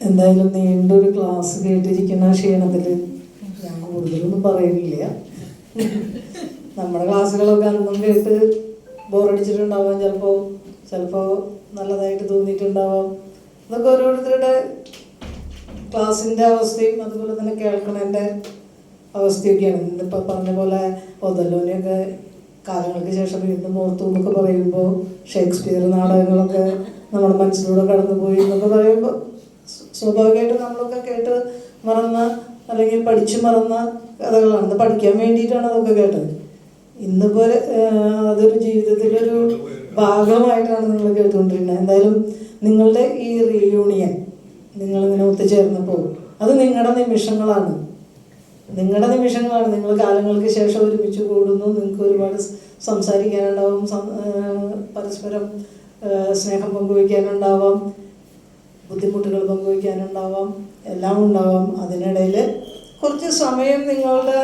എന്തായാലും നീണ്ടൊരു ക്ലാസ് കേട്ടിരിക്കുന്ന ക്ഷീണത്തിൽ ഞാൻ കൂടുതലൊന്നും പറയുന്നില്ല. നമ്മുടെ ക്ലാസ്സുകളൊക്കെ അന്നും കേട്ട് ബോറടിച്ചിട്ടുണ്ടാവാം, ചിലപ്പോൾ നല്ലതായിട്ട് തോന്നിയിട്ടുണ്ടാവാം. ഇതൊക്കെ ഓരോരുത്തരുടെ ക്ലാസ്സിൻ്റെ അവസ്ഥയും അതുപോലെ തന്നെ കേൾക്കണതിൻ്റെ അവസ്ഥയൊക്കെയാണ്. ഇന്നിപ്പോൾ പറഞ്ഞ പോലെ ഒതല്ലോനെയൊക്കെ കാലങ്ങൾക്ക് ശേഷം വീണ്ടും ഓർത്തു എന്നൊക്കെ പറയുമ്പോൾ, ഷേക്സ്പിയർ നാടകങ്ങളൊക്കെ നമ്മുടെ മനസ്സിലൂടെ കടന്നുപോയി എന്നൊക്കെ പറയുമ്പോൾ സ്വാഭാവികമായിട്ടും നമ്മളൊക്കെ കേട്ട് മറന്ന അല്ലെങ്കിൽ പഠിച്ചു മറന്ന കഥകളാണ്. അത് പഠിക്കാൻ വേണ്ടിയിട്ടാണ് അതൊക്കെ കേട്ടത്. ഇന്നിപ്പോൾ അതൊരു ജീവിതത്തിലൊരു ഭാഗമായിട്ടാണ് നിങ്ങൾ കേട്ടുകൊണ്ടിരിക്കുന്നത്. എന്തായാലും നിങ്ങളുടെ ഈ റീയൂണിയൻ നിങ്ങളിങ്ങനെ ഒത്തുചേർന്നപ്പോൾ അത് നിങ്ങളുടെ നിമിഷങ്ങളാണ്. നിങ്ങൾ കാലങ്ങൾക്ക് ശേഷം ഒരുമിച്ച് കൂടുന്നു. നിങ്ങൾക്ക് ഒരുപാട് സംസാരിക്കാനുണ്ടാവും, പരസ്പരം സ്നേഹം പങ്കുവയ്ക്കാനുണ്ടാവാം, ബുദ്ധിമുട്ടുകൾ പങ്കുവയ്ക്കാനുണ്ടാവാം, എല്ലാം ഉണ്ടാവാം. അതിനിടയിൽ കുറച്ച് സമയം നിങ്ങളുടെ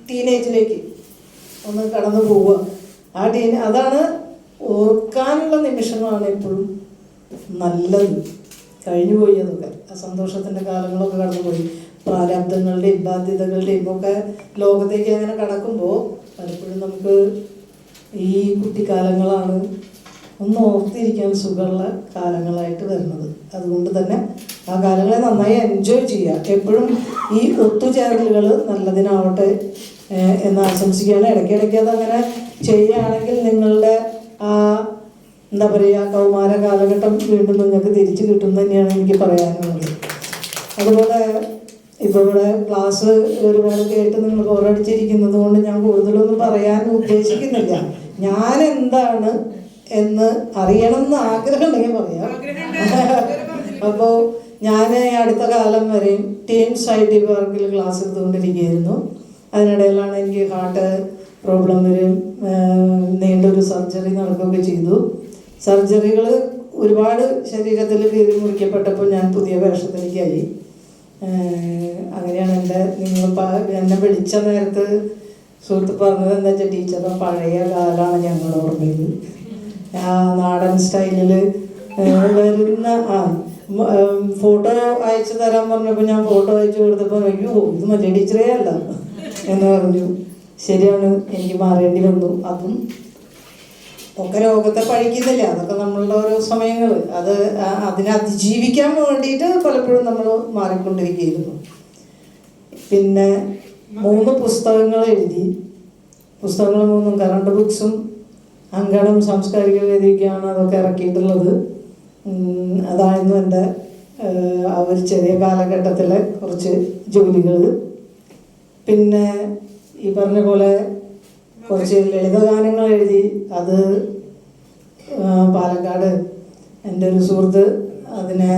ടീനേജിലേക്ക് ഒന്ന് കടന്നു പോവുക. അതാണ് ഓർക്കാനുള്ള നിമിഷങ്ങളാണ് എപ്പോഴും നല്ലത്. കഴിഞ്ഞുപോയി അതൊക്കെ, ആ സന്തോഷത്തിൻ്റെ കാലങ്ങളൊക്കെ കടന്നുപോയി. പ്രാരാബ്ദങ്ങളുടെയും ബാധ്യതകളുടെയും ഒക്കെ ലോകത്തേക്ക് അങ്ങനെ കടക്കുമ്പോൾ പലപ്പോഴും നമുക്ക് ഈ കുട്ടിക്കാലങ്ങളാണ് ഒന്ന് ഓർത്തിരിക്കാൻ സുഖമുള്ള കാലങ്ങളായിട്ട് വരുന്നത്. അതുകൊണ്ട് തന്നെ ആ കാലങ്ങളെ നന്നായി എൻജോയ് ചെയ്യുക. എപ്പോഴും ഈ ഒത്തുചേരലുകൾ നല്ലതിനാവട്ടെ എന്ന് ആശംസിക്കുകയാണ്. ഇടയ്ക്കിടയ്ക്ക് അതങ്ങനെ ചെയ്യുകയാണെങ്കിൽ നിങ്ങളുടെ ആ എന്താ പറയുക കൗമാര കാലഘട്ടം വീണ്ടും നിങ്ങൾക്ക് തിരിച്ചു കിട്ടും തന്നെയാണ് എനിക്ക് പറയാനുള്ളത്. അതുപോലെ ഇപ്പോൾ ഇവിടെ ക്ലാസ് ഒരുപാട് കേട്ട് നിങ്ങൾ ബോറടിച്ചിരിക്കുന്നത് കൊണ്ട് ഞാൻ കൂടുതലൊന്നും പറയാൻ ഉദ്ദേശിക്കുന്നില്ല. ഞാൻ എന്താണ് എന്ന് അറിയണം എന്ന് ആഗ്രഹം ഉണ്ടെങ്കിൽ പറയാം. അപ്പോൾ ഞാൻ അടുത്ത കാലം വരെയും ടീംസ് ഐ.ടി. പാർക്കിൽ ക്ലാസ് എടുത്തുകൊണ്ടിരിക്കുകയായിരുന്നു. അതിനിടയിലാണ് എനിക്ക് ഹാർട്ട് പ്രോബ്ലം വരും, നീണ്ടൊരു സർജറി നടക്കുകയൊക്കെ ചെയ്തു. സർജറികൾ ഒരുപാട് ശരീരത്തിൽ കീറി മുറിക്കപ്പെട്ടപ്പോൾ ഞാൻ പുതിയ വേഷത്തിലേക്കായി. അങ്ങനെയാണ് എന്നെ വിളിച്ച നേരത്ത് സുഹൃത്ത് പറഞ്ഞത് എന്താ വെച്ചാൽ, ടീച്ചറുടെ പഴയ കാലമാണ് ഞങ്ങൾ ഓർമ്മയിൽ. ആ നാടൻ സ്റ്റൈലിൽ വരുന്ന ഫോട്ടോ അയച്ചു തരാൻ പറഞ്ഞപ്പോൾ ഞാൻ ഫോട്ടോ അയച്ചു കൊടുത്തപ്പോൾ അയ്യോ ഇത് മറ്റേ ടീച്ചറേ അല്ല എന്ന് പറഞ്ഞു. ശരിയാണ്, എനിക്ക് മാറേണ്ടി വന്നു. അതും ഒക്കെ രോഗത്തെ പഴിക്കുന്നില്ല, അതൊക്കെ നമ്മളുടെ ഓരോ സമയങ്ങൾ. അതിനെ അതിജീവിക്കാൻ വേണ്ടിയിട്ട് പലപ്പോഴും നമ്മൾ മാറിക്കൊണ്ടിരിക്കുകയായിരുന്നു. പിന്നെ 3 പുസ്തകങ്ങൾ എഴുതി. പുസ്തകങ്ങൾ 3 കറണ്ട് ബുക്സും അങ്കണം സാംസ്കാരിക വേദിക്കാണ് അതൊക്കെ ഇറക്കിയിട്ടുള്ളത്. അതായിരുന്നു എൻ്റെ ആ ഒരു ചെറിയ കാലഘട്ടത്തിലെ കുറച്ച് ജോലികൾ. പിന്നെ ഈ പറഞ്ഞ പോലെ കുറച്ച് ലളിതഗാനങ്ങൾ എഴുതി. അത് പാലക്കാട് എൻ്റെ ഒരു സുഹൃത്ത് അതിനെ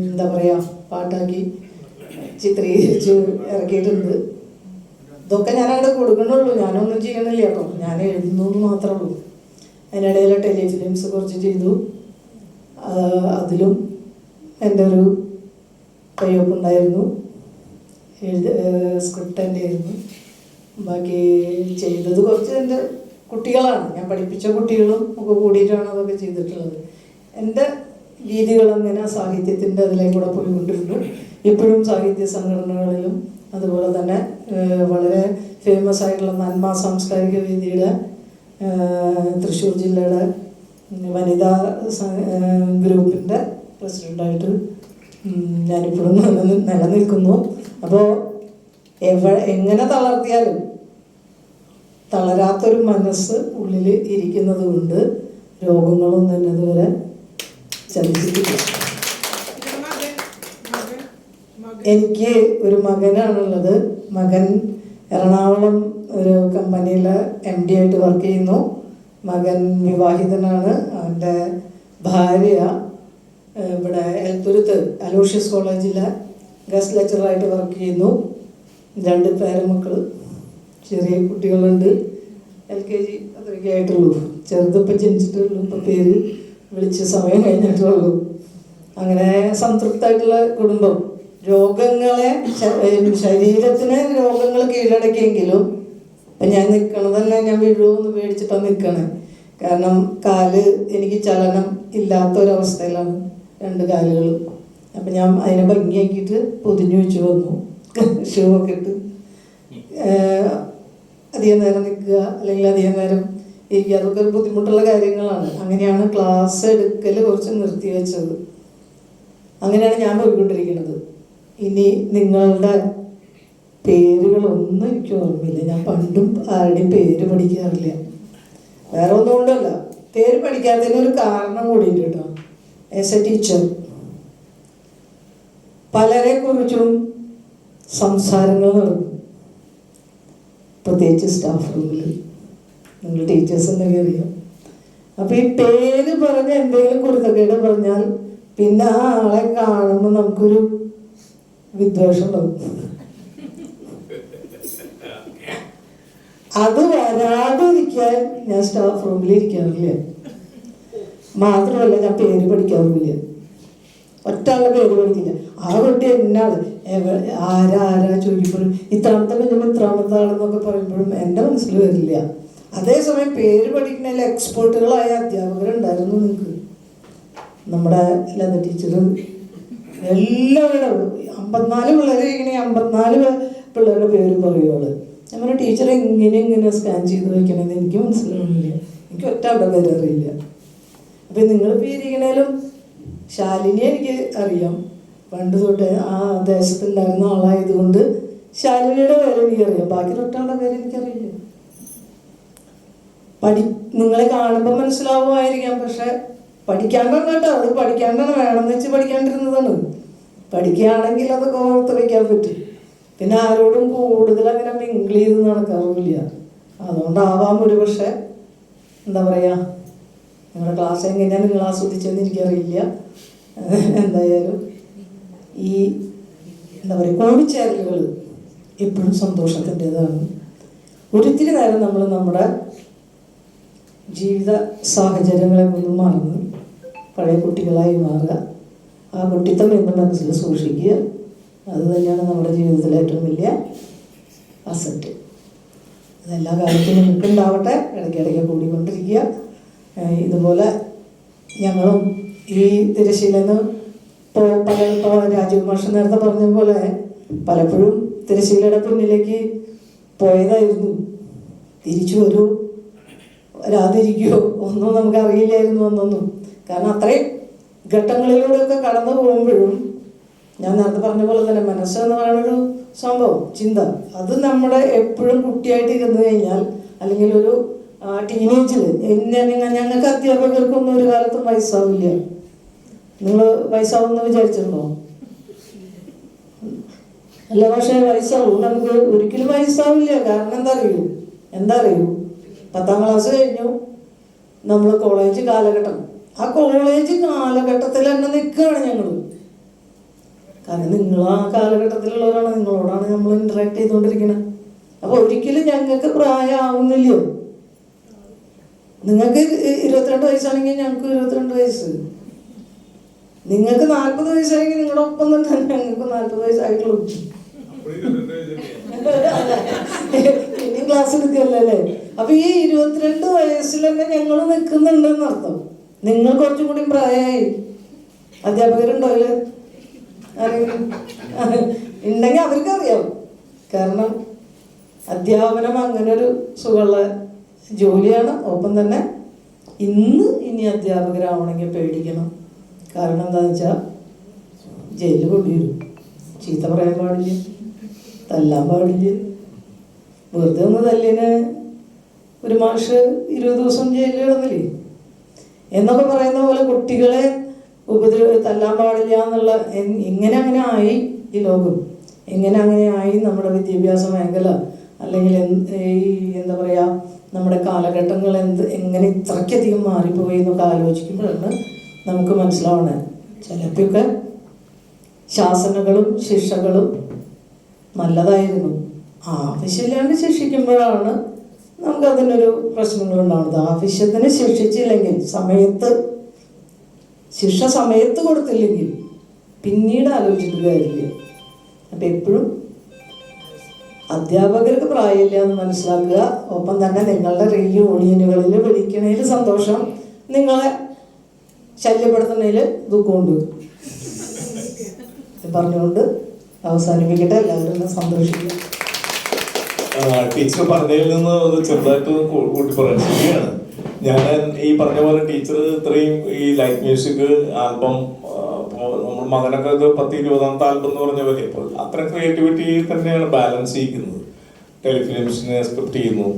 എന്താ പറയുക പാട്ടാക്കി ചിത്രീകരിച്ച് ഇറക്കിയിട്ടുണ്ട്. ഇതൊക്കെ ഞാൻ അവിടെ കൊടുക്കണുള്ളൂ, ഞാനൊന്നും ചെയ്യണില്ല കേട്ടോ, ഞാൻ എഴുതുന്നു മാത്രമേ ഉള്ളൂ. അതിനിടയിൽ ടെലിഫിലിംസ് കുറച്ച് ചെയ്തു. അതിലും എൻ്റെ ഒരു കയ്യൊപ്പുണ്ടായിരുന്നു. സ്ക്രിപ്റ്റ് എൻ്റെ ആയിരുന്നു. ബാക്കി ചെയ്തത് കുറച്ച് എൻ്റെ കുട്ടികളാണ്, ഞാൻ പഠിപ്പിച്ച കുട്ടികളും ഒക്കെ കൂടിയിട്ടാണ് അതൊക്കെ ചെയ്തിട്ടുള്ളത്. എൻ്റെ രീതികൾ അങ്ങനെ സാഹിത്യത്തിൻ്റെ അതിലേക്കൂടെ പോയിക്കൊണ്ടിരുന്നു. ഇപ്പോഴും സാഹിത്യ സംഘടനകളിലും അതുപോലെ തന്നെ വളരെ ഫേമസ് ആയിട്ടുള്ള നന്മ സാംസ്കാരിക വേദിയുടെ തൃശ്ശൂർ ജില്ലയുടെ വനിതാ ഗ്രൂപ്പിൻ്റെ പ്രസിഡൻ്റായിട്ട് ഞാനിപ്പോഴും നിലനിൽക്കുന്നു. അപ്പോൾ എങ്ങനെ തളർത്തിയാലും തളരാത്തൊരു മനസ്സ് ഉള്ളിൽ ഇരിക്കുന്നത് കൊണ്ട് രോഗങ്ങളൊന്നും തന്നെ ഇതുവരെ ചലിച്ചിട്ടില്ല. എനിക്ക് ഒരു മകനാണുള്ളത്. മകൻ എറണാകുളം ഒരു കമ്പനിയിലെ MD ആയിട്ട് വർക്ക് ചെയ്യുന്നു. മകൻ വിവാഹിതനാണ്. അവൻ്റെ ഭാര്യ ഇവിടെ എൽത്തുരുത്ത് അലോഷ്യസ് കോളേജിലെ ഗസ്റ്റ് ലെക്ചറായിട്ട് വർക്ക് ചെയ്യുന്നു. 2 പേരമക്കൾ, ചെറിയ കുട്ടികളുണ്ട്. LKG അത്രയൊക്കെ ആയിട്ടുള്ളൂ. ചെറുതിപ്പോൾ ജനിച്ചിട്ടുള്ളൂ, ഇപ്പോൾ പേര് വിളിച്ച് സമയം കഴിഞ്ഞിട്ടുള്ളൂ. അങ്ങനെ സംതൃപ്തമായിട്ടുള്ള കുടുംബം. രോഗങ്ങളെ ശരീരത്തിന് രോഗങ്ങൾ കീഴടക്കിയെങ്കിലും ഇപ്പം ഞാൻ നിൽക്കണത് തന്നെ ഞാൻ വീഴുമെന്ന് പേടിച്ചിട്ടാണ് നിൽക്കണേ. കാരണം കാല് എനിക്ക് ചലനം ഇല്ലാത്തൊരവസ്ഥയിലാണ്. 2 കാലുകളും. അപ്പം ഞാൻ അതിനെ ഭംഗിയാക്കിയിട്ട് പൊതിഞ്ഞു വെച്ച് വന്നു, ഷൂ ഒക്കെ ഇട്ട്. അധികം നേരം നിൽക്കുക അല്ലെങ്കിൽ അധികം നേരം ഇരിക്കുക, അതൊക്കെ ഒരു ബുദ്ധിമുട്ടുള്ള കാര്യങ്ങളാണ്. അങ്ങനെയാണ് ക്ലാസ് എടുക്കൽ കുറച്ച് നിർത്തി വെച്ചത്. അങ്ങനെയാണ് ഞാൻ പോയിക്കൊണ്ടിരിക്കുന്നത്. ഇനി നിങ്ങളുടെ പേരുകളൊന്നും എനിക്ക് ഓർമ്മയില്ല. ഞാൻ പണ്ടും ആരുടെയും പേര് പഠിക്കാറില്ല. വേറെ ഒന്നും കൊണ്ടല്ല, പേര് പഠിക്കാത്തതിനൊരു കാരണം കൂടിയുണ്ട് കേട്ടോ. ആസ് എ ടീച്ചർ പലരെ കുറിച്ചും സംസാരങ്ങൾ നടക്കും, പ്രത്യേകിച്ച് സ്റ്റാഫ് റൂമിൽ. നിങ്ങൾ ടീച്ചേഴ്സ് ഉണ്ടെങ്കിൽ അറിയാം. അപ്പോൾ ഈ പേര് പറഞ്ഞ എന്തെങ്കിലും കുരുത്തക്കേട് പറഞ്ഞാൽ പിന്നെ ആ ആളെ കാണുമ്പോൾ നമുക്കൊരു വിദ്വേഷം ഉണ്ടാവും. അത് വരാതിരിക്കാൻ ഞാൻ സ്റ്റാഫ് റൂമിൽ ഇരിക്കാറില്ല. മാത്രമല്ല, ഞാൻ പേര് പഠിക്കാറില്ല. ഒറ്റാളുടെ പേര് പഠിക്കില്ല. ആ കുട്ടി എന്നാണ് ആരാ ചോദിക്കുമ്പോഴും ഇത്രാമത്തെ കുഞ്ഞുമ്പോൾ ഇത്രാമത്തെ ആളെന്നൊക്കെ പറയുമ്പോഴും എൻ്റെ മനസ്സിൽ വരില്ല. അതേസമയം പേര് പഠിക്കുന്നതിൽ എക്സ്പേർട്ടുകളായ അധ്യാപകരുണ്ടായിരുന്നു നിങ്ങൾക്ക്. നമ്മുടെ ലത ടീച്ചർ എല്ലാവരുടെ 54 പിള്ളേരെ ഇങ്ങനെ 54 പിള്ളേരുടെ പേര് പറയുള്ളൂ. ഞാൻ പറഞ്ഞ ടീച്ചർ ഇങ്ങനെ സ്കാൻ ചെയ്ത് വയ്ക്കണമെന്ന് എനിക്ക് മനസ്സിലാവുന്നില്ല. എനിക്ക് ഒറ്റാളുടെ പേര് അറിയില്ല. അപ്പം നിങ്ങളിപ്പോൾ ഇരിക്കണേലും ശാലിനിയെ എനിക്ക് അറിയാം, പണ്ട് തൊട്ട് ആ ദേശത്തുണ്ടായിരുന്ന ആളായതുകൊണ്ട് ശാലിനിയുടെ പേര് എനിക്കറിയാം. ബാക്കി ഒറ്റാളുടെ പേര് എനിക്കറിയില്ല. നിങ്ങളെ കാണുമ്പോൾ മനസ്സിലാവുമായിരിക്കാം, പക്ഷെ പഠിക്കാണ്ടാണ് കേട്ടോ. അത് പഠിക്കാണ്ടാണ്, വേണമെന്ന് വെച്ച് പഠിക്കാണ്ടിരുന്നതാണ്. പഠിക്കുകയാണെങ്കിൽ അതൊക്കെ ഓർത്ത് വയ്ക്കാൻ പറ്റും. പിന്നെ ആരോടും കൂടുതൽ അങ്ങനെ മിങ്കിൾ ചെയ്ത് നടക്കാറില്ല. അതുകൊണ്ടാവാം ഒരു പക്ഷെ. എന്താ പറയുക, നിങ്ങളുടെ ക്ലാസ് എങ്ങനെയാണ് നിങ്ങൾ ആസ്വദിച്ചതെന്ന് എനിക്കറിയില്ല. എന്തായാലും ഈ എന്താ പറയുക, കൂടിച്ചേരലുകൾ എപ്പോഴും സന്തോഷത്തിൻ്റെതാണ്. ഒരിത്തിരി നേരം നമ്മൾ നമ്മുടെ ജീവിത സാഹചര്യങ്ങളെ ഒന്നും മറന്ന് പഴയ കുട്ടികളായി മാറുക, ആ കുട്ടിത്തം എന്ന് മനസ്സിൽ സൂക്ഷിക്കുക. അത് തന്നെയാണ് നമ്മുടെ ജീവിതത്തിലെ ഏറ്റവും വലിയ അസറ്റ്. അതെല്ലാ കാലത്തും നിൽക്കുന്നുണ്ടാവട്ടെ, ഇടയ്ക്കിടയ്ക്ക് കൂടിക്കൊണ്ടിരിക്കുക. ഇതുപോലെ ഞങ്ങളും ഈ തിരശ്ശീലെന്ന് ഇപ്പോൾ രാജീവ് മാഷ് നേരത്തെ പറഞ്ഞ പോലെ പലപ്പോഴും തിരശ്ശീലയുടെ പിന്നിലേക്ക് പോയതായിരുന്നു. തിരിച്ചു വരാതിരിക്കുമോ ഒന്നും നമുക്കറിയില്ലായിരുന്നു ഒന്നൊന്നും. കാരണം അത്രയും ഘട്ടങ്ങളിലൂടെയൊക്കെ കടന്നു പോകുമ്പോഴും ഞാൻ നേരത്തെ പറഞ്ഞ പോലെ തന്നെ മനസ്സ് എന്ന് പറയുന്നൊരു സംഭവം, ചിന്ത, അത് നമ്മുടെ എപ്പോഴും കുട്ടിയായിട്ട് ഇരുന്ന് കഴിഞ്ഞാൽ അല്ലെങ്കിൽ ഒരു ടീനേജിൽ ഞങ്ങൾക്ക് അധ്യാപകർക്കൊന്നും ഒരു കാലത്തും വയസ്സാവില്ല. നിങ്ങൾ വയസ്സാവുമെന്ന് വിചാരിച്ചിട്ടുണ്ടോ? അല്ല, പക്ഷേ വയസ്സാവും. നമുക്ക് ഒരിക്കലും വയസ്സാവില്ല. കാരണം എന്താ അറിയൂ 10ാം ക്ലാസ് കഴിഞ്ഞു, നമ്മൾ കോളേജ് കാലഘട്ടം. ആ കോളേജ് കാലഘട്ടത്തിൽ തന്നെ നിൽക്കുകയാണ് ഞങ്ങൾ. കാരണം നിങ്ങൾ ആ കാലഘട്ടത്തിലുള്ളവരാണ്, നിങ്ങളോടാണ് നമ്മൾ ഇൻറ്ററാക്ട് ചെയ്തുകൊണ്ടിരിക്കുന്നത്. അപ്പോൾ ഒരിക്കലും ഞങ്ങൾക്ക് പ്രായമാവുന്നില്ലയോ. നിങ്ങൾക്ക് 22 വയസ്സാണെങ്കിൽ ഞങ്ങൾക്ക് 22 വയസ്സ്. നിങ്ങൾക്ക് 40 വയസ്സാണെങ്കിൽ നിങ്ങളുടെ ഒപ്പം തന്നെ ഞങ്ങൾക്ക് 40 വയസ്സായിട്ടുള്ളൂ. ഇനി ക്ലാസ് എടുക്കല്ലേ. അപ്പൊ ഈ 22 വയസ്സിൽ തന്നെ ഞങ്ങൾ നിൽക്കുന്നുണ്ടെന്ന് അർത്ഥം. നിങ്ങൾ കുറച്ചും കൂടി പ്രായമായി. അധ്യാപകരുണ്ടോ അതിൽ? ഉണ്ടെങ്കിൽ അവർക്കറിയാം. കാരണം അധ്യാപനം അങ്ങനൊരു സുഖമുള്ള ജോലിയാണ്. ഒപ്പം തന്നെ ഇനി അധ്യാപകരാവണമെങ്കിൽ പേടിക്കണം. കാരണം എന്താണെന്ന് വെച്ചാൽ ജയിലിൽ കൊണ്ടുവരും. ചീത്ത പറയാൻ പാടില്ല, തല്ലാൻ പാടില്ല. വെറുതെ ഒന്ന് തല്ലിന് ഒരു മാഷ് 20 ദിവസം ജയിലിൽ കിടന്നില്ലേ എന്നൊക്കെ പറയുന്ന പോലെ കുട്ടികളെ തല്ലാൻ പാടില്ല എന്നുള്ള എങ്ങനെ അങ്ങനെ ആയി ഈ ലോകം, എങ്ങനെ അങ്ങനെ ആയി നമ്മുടെ വിദ്യാഭ്യാസ മേഖല, അല്ലെങ്കിൽ എന്താ പറയുക നമ്മുടെ കാലഘട്ടങ്ങൾ എങ്ങനെ ഇത്രയ്ക്കധികം മാറിപ്പോയി എന്നൊക്കെ ആലോചിക്കുമ്പോഴാണ് നമുക്ക് മനസ്സിലാവണേ. ചിലപ്പോഴൊക്കെ ശാസനകളും ശിക്ഷകളും നല്ലതായിരുന്നു. ആവശ്യമില്ലാണ്ട് ശിക്ഷിക്കുമ്പോഴാണ് നമുക്കതിനൊരു പ്രശ്നങ്ങളുണ്ടാവുന്നത്. ആവശ്യത്തിന് ശിക്ഷിച്ചില്ലെങ്കിൽ, ശിക്ഷ സമയത്ത് കൊടുത്തില്ലെങ്കിൽ പിന്നീട് ആലോചിച്ചിട്ട് കാര്യമില്ല. അപ്പം എപ്പോഴും അധ്യാപകർക്ക് പ്രായമില്ല എന്ന് മനസ്സിലാക്കുക. ഒപ്പം തന്നെ നിങ്ങളുടെ റീയൂണിയനുകളിൽ വിളിക്കണതിൽ സന്തോഷം. നിങ്ങളെ ശല്യപ്പെടുത്തുന്നതിൽ ദുഃഖമുണ്ട് പറഞ്ഞുകൊണ്ട് അവസാനിപ്പിക്കട്ടെ. എല്ലാവരും സന്തോഷിക്കുക. ടീച്ചർ പറഞ്ഞതിൽ നിന്ന് ഒന്ന് ചെറുതായിട്ട് കൂട്ടി പറയാം. ശരിയാണ്, ഞാൻ ഈ പറഞ്ഞ പോലെ ടീച്ചർ ഇത്രയും ഈ ലൈറ്റ് മ്യൂസിക് ആൽബം, നമ്മൾ മകനൊക്കെ ഇത് 10-20ാമത്തെ ആൽബം എന്ന് പറഞ്ഞ പോലെ ഇപ്പോൾ അത്ര ക്രിയേറ്റിവിറ്റി തന്നെയാണ് ബാലൻസ് ചെയ്യിക്കുന്നത്. ടെലിഫിലിംസിനെ സ്ക്രിപ്റ്റ് ചെയ്യുന്നു,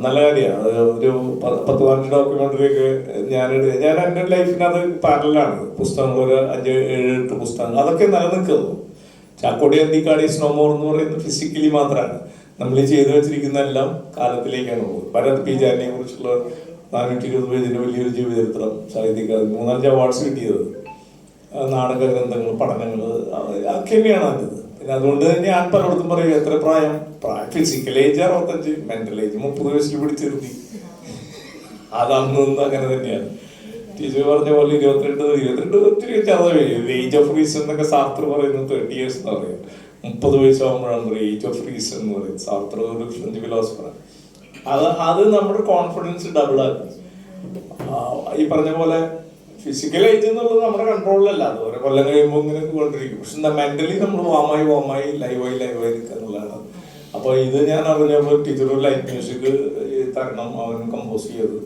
നല്ല കാര്യമാണ്. ഒരു 10-15 ഡോക്യുമെന്ററിയൊക്കെ ഞാൻ എൻ്റെ ലൈഫിനത് പാരലാണ്. പുസ്തകങ്ങൾ ഒരു 5-7-8 പുസ്തകങ്ങൾ അതൊക്കെ നിലനിൽക്കുന്നു. ചാക്കോടി അന്തിക്കാടി സ്നോമോർ എന്ന് പറയുന്നത് ഫിസിക്കലി മാത്രമാണ്. നമ്മൾ ഈ ചെയ്തു വെച്ചിരിക്കുന്ന എല്ലാം കാലത്തിലേക്കാണ് പോകുന്നത്. ഭരത് പി ജാനിയെ കുറിച്ചുള്ള 420 പേജിന്റെ വലിയൊരു ജീവചരിത്രം, സാഹിത്യകാരൻ 3-5 അവാർഡ്സ് കിട്ടിയത്, നാടക ഗ്രന്ഥങ്ങൾ, പഠനങ്ങൾ ഒക്കെ തന്നെയാണ് അതിന്. പിന്നെ അതുകൊണ്ട് ഞാൻ പലയിടത്തും പറയും, എത്ര പ്രായം ഫിസിക്കൽ ഏജ് 65, മെന്റൽ ഏജ് 30 വയസ്സിൽ പിടിച്ചിരുത്തി. അതന്നൊന്നും അങ്ങനെ തന്നെയാണ്. ടീച്ചർ പറഞ്ഞ പോലെ 22 ഒത്തിരി ചെറുതായി. ഏജ് ഓഫ് റീസൺ എന്നൊക്കെ സാർത്ര പറയുന്നത് 30 years എന്ന് പറയും. 30 വയസ്സാകുമ്പോഴാണ് ഏജ് ഓഫ് റീസൺ എന്ന് പറയും. സാർത്ര ഒരു ഫ്രഞ്ച് ഫിലോസഫറാണ്. അത് നമ്മുടെ കോൺഫിഡൻസ് ഡബിൾ ആക്കി. ഈ പറഞ്ഞ പോലെ ഫിസിക്കൽ ഏജ് എന്നുള്ളത് നമ്മുടെ കൺട്രോളിലല്ല. അത് ഓരോ കൊല്ലം കഴിയുമ്പോൾ ഇങ്ങനെ കൊണ്ടിരിക്കും. പക്ഷെ മെന്റലി നമ്മൾ വാമായി ലൈവായി നിൽക്കുക എന്നുള്ളതാണ്. അപ്പൊ ഇത് ഞാൻ അറിഞ്ഞപ്പോൾ ടീച്ചർ ലൈറ്റ് മ്യൂസിക് തരണം അവൻ കമ്പോസ് ചെയ്ത്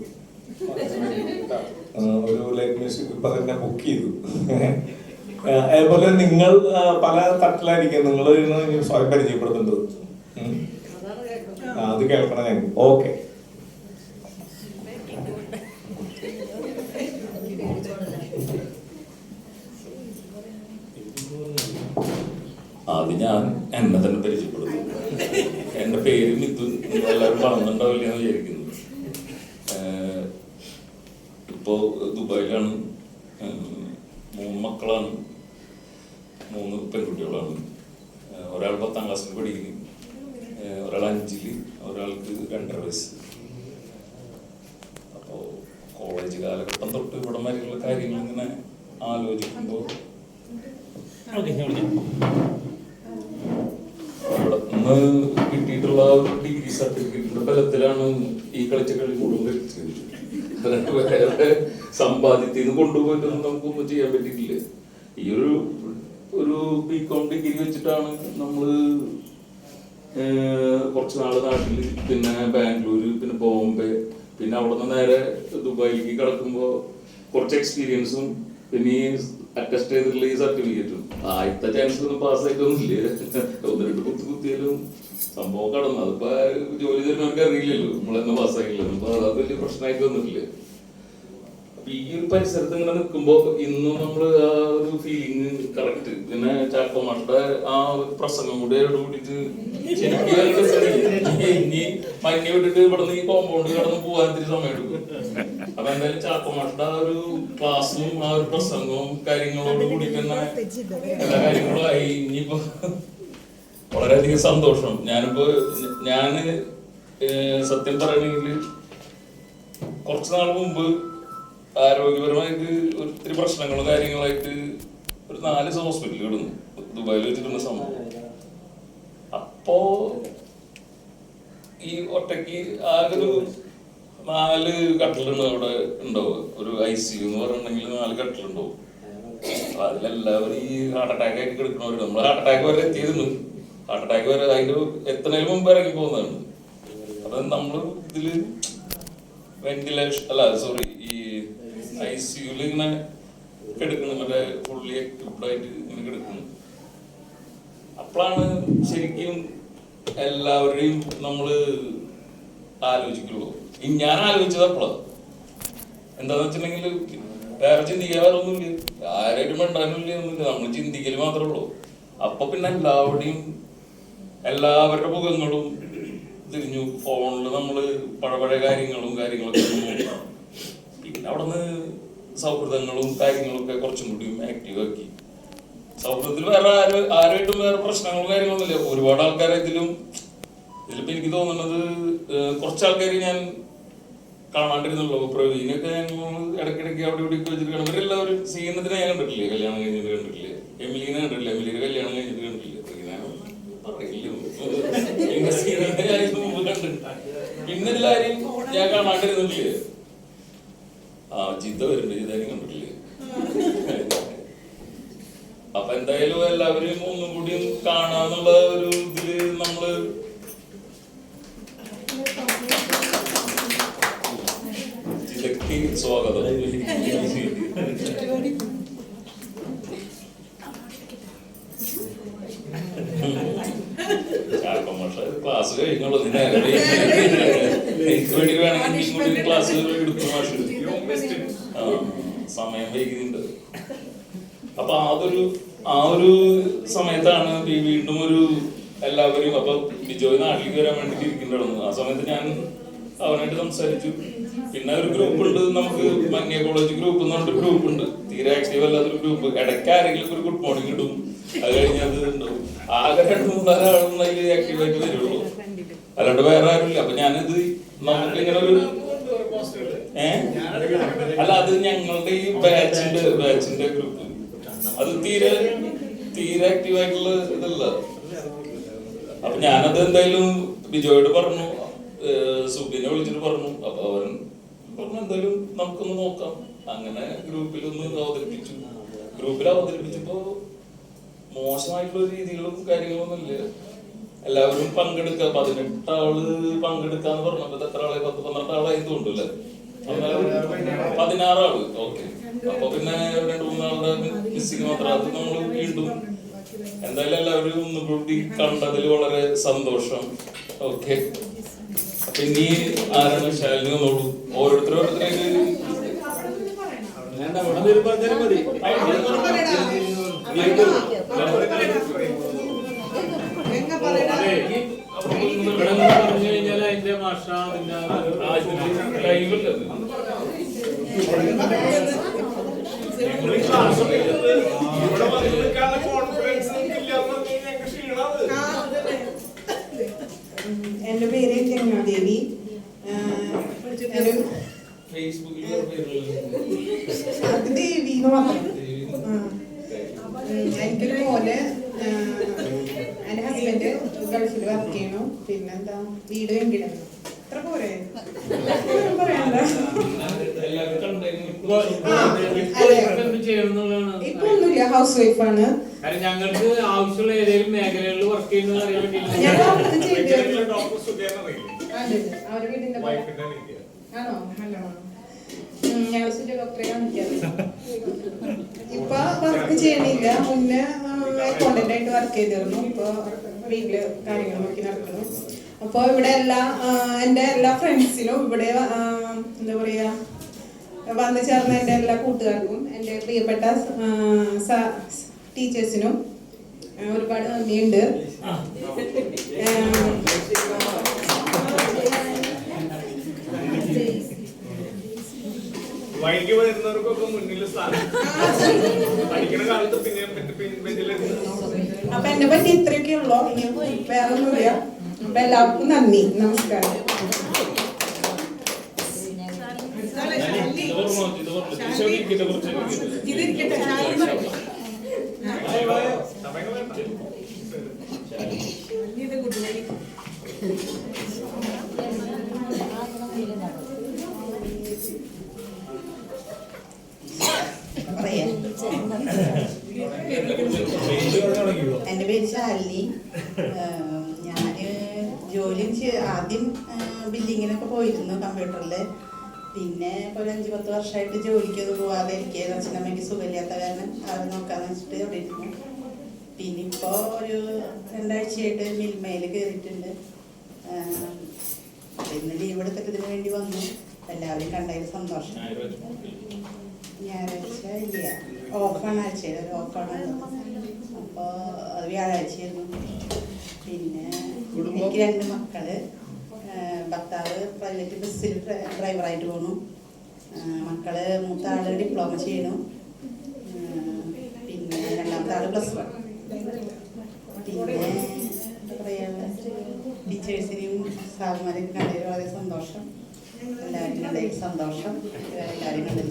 ഒരു ലൈറ്റ് മ്യൂസിക് ഇപ്പൊ തന്നെ ബുക്ക് ചെയ്തു. അതുപോലെ നിങ്ങൾ പല തട്ടിലായിരിക്കും നിങ്ങൾ സ്വയം പരിചയപ്പെടുത്തേണ്ടത്. അത് കേൾക്കണം ഞാൻ. ഓക്കെ, അത് ഞാൻ എന്നെ തന്നെ പരിചയപ്പെടുന്നു. എൻ്റെ പേര് മിഥുൻ. എല്ലാവരും പറഞ്ഞിട്ടുണ്ടാവില്ല എന്ന് വിചാരിക്കുന്നു. ഇപ്പോൾ ദുബായിലാണ്. 3 മക്കളാണ്, 3 പെൺകുട്ടികളാണ്. ഒരാൾ 10ാം ക്ലാസ്സിൽ പഠിക്കുന്നു, ഒരാൾ 5-ൽ, ഒരാൾക്ക് 2.5 വയസ്സ്. അപ്പോൾ കോളേജ് കാലഘട്ടം തൊട്ട് ഇവിടെ വരെയുള്ള കാര്യങ്ങൾ ഇങ്ങനെ ആലോചിക്കുമ്പോൾ ഇവിടുന്ന് കിട്ടിയിട്ടുള്ള ഡിഗ്രി സർട്ടിഫിക്കറ്റിന്റെ ബലത്തിലാണ് ഈ കളിച്ച കളി മുഴുവൻ കളിച്ചത്. വേറെ സമ്പാദ്യത്തിന് കൊണ്ടുപോയിട്ടൊന്നും നമുക്കൊന്നും ചെയ്യാൻ പറ്റിയിട്ടില്ല. ഈ ഒരു ബികോം ഡിഗ്രി വെച്ചിട്ടാണ് നമ്മള് കുറച്ച് നാള് നാട്ടില്, പിന്നെ ബാംഗ്ലൂര്, പിന്നെ ബോംബെ, പിന്നെ അവിടെ നിന്ന് നേരെ ദുബായിലേക്ക് കിടക്കുമ്പോൾ കുറച്ച് എക്സ്പീരിയൻസും പിന്നെ ഈ അറ്റസ്റ്റ് ചെയ്തിട്ടുള്ള ഈ സർട്ടിഫിക്കറ്റും. ആദ്യത്തെ ചാൻസ് ഒന്നും പാസ്സായിട്ടൊന്നുമില്ല. 1-2 കുത്തിയാലും സംഭവം കടന്നു. അതിപ്പോ ജോലി തരുന്നവർക്ക് അറിയില്ലല്ലോ നമ്മളെന്ന് പാസ്സായില്ലല്ലോ. അപ്പൊ അത് വലിയ പ്രശ്നമായിട്ട് വന്നിട്ടില്ല. അപ്പൊ ഈ ഒരു പരിസരത്ത് ഇങ്ങനെ നിൽക്കുമ്പോ ഇന്നും നമ്മള് ആ ഒരു ഫീലിംഗ് കറക്റ്റ്. പിന്നെ ചാക്കോ മാഷയുടെ ആ പ്രസംഗം കൂടി കൂടിയിട്ട് ശരിക്കും ഇനി മഞ്ഞ വിട്ടിട്ട് ഇവിടുന്ന് ഈ കോമ്പൗണ്ട് കടന്ന് പോകാൻ ഇത്തിരി സമയം എടുക്കും. അപ്പൊ എന്തായാലും ചാക്കോ മാഷയുടെ ആ ഒരു ക്ലാസ്സും ആ ഒരു പ്രസംഗവും കാര്യങ്ങളോട് കൂടി തന്നെ എല്ലാ കാര്യങ്ങളും ആയി. ഇനിയിപ്പോ വളരെയധികം സന്തോഷം. ഞാന് സത്യം പറയണെങ്കിൽ കുറച്ചു നാൾ മുമ്പ് ആരോഗ്യപരമായിട്ട് ഒത്തിരി പ്രശ്നങ്ങളും കാര്യങ്ങളായിട്ട് ഒരു 4 ദിവസം ഹോസ്പിറ്റലിൽ കിടന്നു. ദുബായിൽ വെച്ചിട്ടുള്ള സംഭവം. അപ്പോ ഈ ഒറ്റയ്ക്ക് ആകെ ഒരു 4 കട്ടിലുണ്ട് അവിടെ ഉണ്ടാവും. ഒരു ICU എന്ന് പറഞ്ഞിട്ടുണ്ടെങ്കിൽ 4 കട്ടിലുണ്ടാവും. അതിലെല്ലാവരും ഈ ഹാർട്ട് അറ്റാക്ക് ആയിട്ട് കിടക്കണവര്. നമ്മൾ ഹാർട്ട് അറ്റാക്ക് വരെ എത്തിയിരുന്നു. ഹാർട്ട് അറ്റാക്ക് വരെ അതിന്റെ എത്തുന്നതിന് മുമ്പ് ഇറങ്ങി പോകുന്നതാണ്. അപ്പൊ നമ്മള് ഇതില് വെന്റിലേഷൻ ഈ ICUല് ഇങ്ങനെ കിടക്കുന്നു, മറ്റേ ഫുള്ളി എക്വിപ്ഡ് ആയിട്ട് ഇങ്ങനെ കിടക്കുന്നു. അപ്പോഴാണ് ശരിക്കും എല്ലാവരുടെയും നമ്മള് ആലോചിക്കുള്ളൂ. ഞാൻ ആലോചിച്ചത് അപ്പോഴാണ്. എന്താന്ന് വെച്ചിട്ടുണ്ടെങ്കിൽ വേറെ ചിന്തിക്കാൻ വേറെ ഒന്നുമില്ല, ആരായിട്ടും വേണ്ടാനില്ല, ഒന്നുമില്ല. നമ്മൾ ചിന്തിക്കല് മാത്രമേ ഉള്ളൂ. അപ്പൊ പിന്നെ എല്ലാവരുടെ മുഖങ്ങളും തിരിഞ്ഞു. ഫോണില് നമ്മള് പഴയ കാര്യങ്ങളൊക്കെ പിന്നെ അവിടുന്ന് സൗഹൃദങ്ങളും കാര്യങ്ങളൊക്കെ കുറച്ചും കൂടി ആക്റ്റീവ് ആക്കി. സൗഹൃദത്തിൽ വേറെ ആരുമായിട്ടും വേറെ പ്രശ്നങ്ങളും കാര്യങ്ങളൊന്നുമില്ല. ഒരുപാട് ആൾക്കാരെ ഇതിലിപ്പോ എനിക്ക് തോന്നുന്നത് കുറച്ച് ആൾക്കാർ ഞാൻ കാണാണ്ടിരുന്നുള്ളൂ. പ്രവീണൊക്കെ ഞങ്ങൾ ഇടയ്ക്കിടയ്ക്ക് അവിടെ ഇവിടെ വെച്ചിട്ട് കാണും. ഇവരെല്ലാവരും ചെയ്യുന്നതിനെ ഞാൻ കണ്ടിട്ടില്ലേ, കല്യാണം കഴിഞ്ഞിട്ട് കണ്ടിട്ടില്ലേ. എമിലീനെ കണ്ടിട്ടില്ല, എമിലീനെ കല്യാണം കഴിഞ്ഞിട്ട് കണ്ടിട്ടില്ല. പിന്നെ എല്ലാരെയും ഞാൻ കാണാണ്ടിരുന്നില്ലേ. ജിദ്ദ വരുന്നുണ്ട്, ജിദ്ദാനും കണ്ടിട്ടില്ലേ? അപ്പൊ എന്തായാലും എല്ലാവരും ഒന്നും കൂടി കാണാന്നുള്ള ഒരു ഇതില് നമ്മള് ജിദ്ദക്ക് സ്വാഗതം. ക്ലാസ് കഴിഞ്ഞോളൂ, എനിക്ക് വേണ്ടി വേണമെങ്കിൽ ക്ലാസ് എടുക്കും മാഷ്. സമയം വൈകുന്നുണ്ട്. അപ്പൊ ആ ഒരു സമയത്താണ് വീണ്ടും ഒരു എല്ലാവരും അപ്പൊ ബിജോയ് നാട്ടിലേക്ക് വരാൻ വേണ്ടിട്ട് ഇരിക്കുന്നുണ്ടായിരുന്നു. ആ സമയത്ത് ഞാൻ അവനായിട്ട് സംസാരിച്ചു. പിന്നെ ഒരു ഗ്രൂപ്പ് ഉണ്ട് നമുക്ക്, മങ്ങിയ കോളേജ് ഗ്രൂപ്പ് എന്ന് പറഞ്ഞിട്ട് ഗ്രൂപ്പ് ഉണ്ട്, തീരെ ആക്റ്റീവ് അല്ലാത്തൊരു ഗ്രൂപ്പ്. ഇടയ്ക്ക് ആരെങ്കിലും ഒരു ഗുഡ് മോർണിംഗ് ഇടും, അത് കഴിഞ്ഞ് അത് ഉണ്ടാവും. ആകെ 2-3 ആളൊന്നും അതിൽ ആക്റ്റീവായിട്ട് വരുള്ളൂ, അല്ലാണ്ട് വേറെ ആരുമില്ല. അപ്പൊ ഞാനിത് നമുക്ക് ഇങ്ങനെ ഒരു അല്ല, അത് ഞങ്ങളുടെ ഈ ബാച്ചിന്റെ ഗ്രൂപ്പ്, അത് തീരെ ആക്റ്റീവായിട്ടുള്ള ഇതല്ല. അപ്പൊ ഞാനത് എന്തായാലും ബിജോയോട് പറഞ്ഞു, സുബിനെ വിളിച്ചിട്ട് പറഞ്ഞു. അപ്പൊ അവൻ പറഞ്ഞു എന്തായാലും നമുക്കൊന്ന് നോക്കാം. അങ്ങനെ ഗ്രൂപ്പിലൊന്ന് അവതരിപ്പിച്ചു. ഗ്രൂപ്പിൽ അവതരിപ്പിച്ചപ്പോ മോശമായിട്ടുള്ള രീതികളും കാര്യങ്ങളൊന്നും ഇല്ല. എല്ലാവരും പങ്കെടുക്കുക. 18 ആള് പങ്കെടുക്കാന്ന് പറഞ്ഞപ്പോ എത്ര ആളെ? 10-12 ആളായി തോന്നുന്നില്ല, 16 ആള്. ഓക്കെ. അപ്പൊ പിന്നെ 2-3 ആളുടെ മിസ്സിങ് മാത്രം. അത് നമ്മൾ വീണ്ടും എന്തായാലും എല്ലാവരും ഒന്നുകൂടി കണ്ടതിൽ വളരെ സന്തോഷം. ഓക്കെ. അപ്പൊ ഇനി ആരാണ് ശാലിനി വന്നോളൂ. ഓരോരുത്തരായിട്ട് പറഞ്ഞു കഴിഞ്ഞാൽ അതിന്റെ ഭാഷ ലൈവില്ലത് എന്റെ പേര് ഗംഗാദേവി. അത് ദേവി എന്ന് പറഞ്ഞു. എനിക്കൊരു പോലെ എന്റെ ഹസ്ബൻഡ് ഗൾഫിൽ വർക്ക് ചെയ്യണു. പിന്നെന്താ, വീട് വെങ്കിടുന്നു. അത്ര പോരെ പറയാണ്ട. ഇപ്പൊ ഒന്നുമില്ല, ഹൗസ് വൈഫാണ്. ഞങ്ങൾക്ക് ആവശ്യമുള്ള ഏതെങ്കിലും മേഖലകളിൽ വർക്ക് ചെയ്യുന്നത് അറിയാൻ വേണ്ടി അവരുടെ വീടിന്റെ ആണോ? ഹലോ, ഞങ്ങൾ സുജ ഡോക്ടറെ കാണിക്കാറ്. ഇപ്പൊ വർക്ക് ചെയ്യണില്ല. മുന്നേ അക്കൗണ്ടന്റ് ആയിട്ട് വർക്ക് ചെയ്തിരുന്നു. ഇപ്പൊ വീട്ടില് കാര്യങ്ങൾ നോക്കി നടക്കുന്നു. അപ്പൊ ഇവിടെ എന്റെ എല്ലാ ഫ്രണ്ട്സിനും, ഇവിടെ എന്താ പറയാ, വന്നു ചേർന്ന എന്റെ എല്ലാ കൂട്ടുകാർക്കും, എന്റെ പ്രിയപ്പെട്ട ടീച്ചേഴ്സിനും ഒരുപാട് നന്ദിയുണ്ട്. വൈകി വരുന്നവർക്കൊക്കെ മുന്നിൽ പഠിക്കുന്ന കാലത്ത് പിന്നെ അപ്പൊ എന്നെ പറ്റി ഇത്രയൊക്കെ ഉള്ളോ, ഇനി വേറെ ഒന്നുമില്ല. അപ്പൊ എല്ലാവർക്കും നന്ദി, നമസ്കാരം. എൻ്റെ പേര് ശാലിനി. ഞാന് ജോലി ആദ്യം ബില്ലിങ്ങിനൊക്കെ പോയിരുന്നു കമ്പ്യൂട്ടറിൽ. പിന്നെ ഇപ്പോൾ 5-10 വർഷമായിട്ട് ജോലിക്കൊന്നും പോവാതെ എനിക്ക് അച്ഛനമ്മയ്ക്ക് സുഖമില്ലാത്ത കാരണം അത് നോക്കാന്ന് വെച്ചിട്ട് അവിടെ ഇരുന്നു. പിന്നെ ഇപ്പോൾ ഒരു 2 ആഴ്ചയായിട്ട് മിൽമയിൽ കയറിയിട്ടുണ്ട്. ഇന്ന് ലീവ് എടുത്തിട്ട് ഇതിനു വേണ്ടി വന്നു. എല്ലാവരും കണ്ടതിൽ സന്തോഷം. ഞായറാഴ്ച ഇല്ല, ഓഫാണ്. ആഴ്ചയിൽ ഒരു ഓഫാണ്. അപ്പോൾ അത് വ്യാഴാഴ്ചയായിരുന്നു. പിന്നെ എനിക്ക് 2 മക്കള്. ഭർത്താവ് പ്രൈവറ്റ് ബസ്സിൽ ഡ്രൈവറായിട്ട് പോണു. മക്കള് മൂത്ത ആള് ഡിപ്ലോമ ചെയ്യണു. പിന്നെ രണ്ടാമത്തെ ആള് +1. പിന്നെ എന്താ പറയുക, ടീച്ചേഴ്സിനെയും സാറുമാരെയും കണ്ടതിൽ വളരെ സന്തോഷം. എല്ലാവരും കണ്ടതിൽ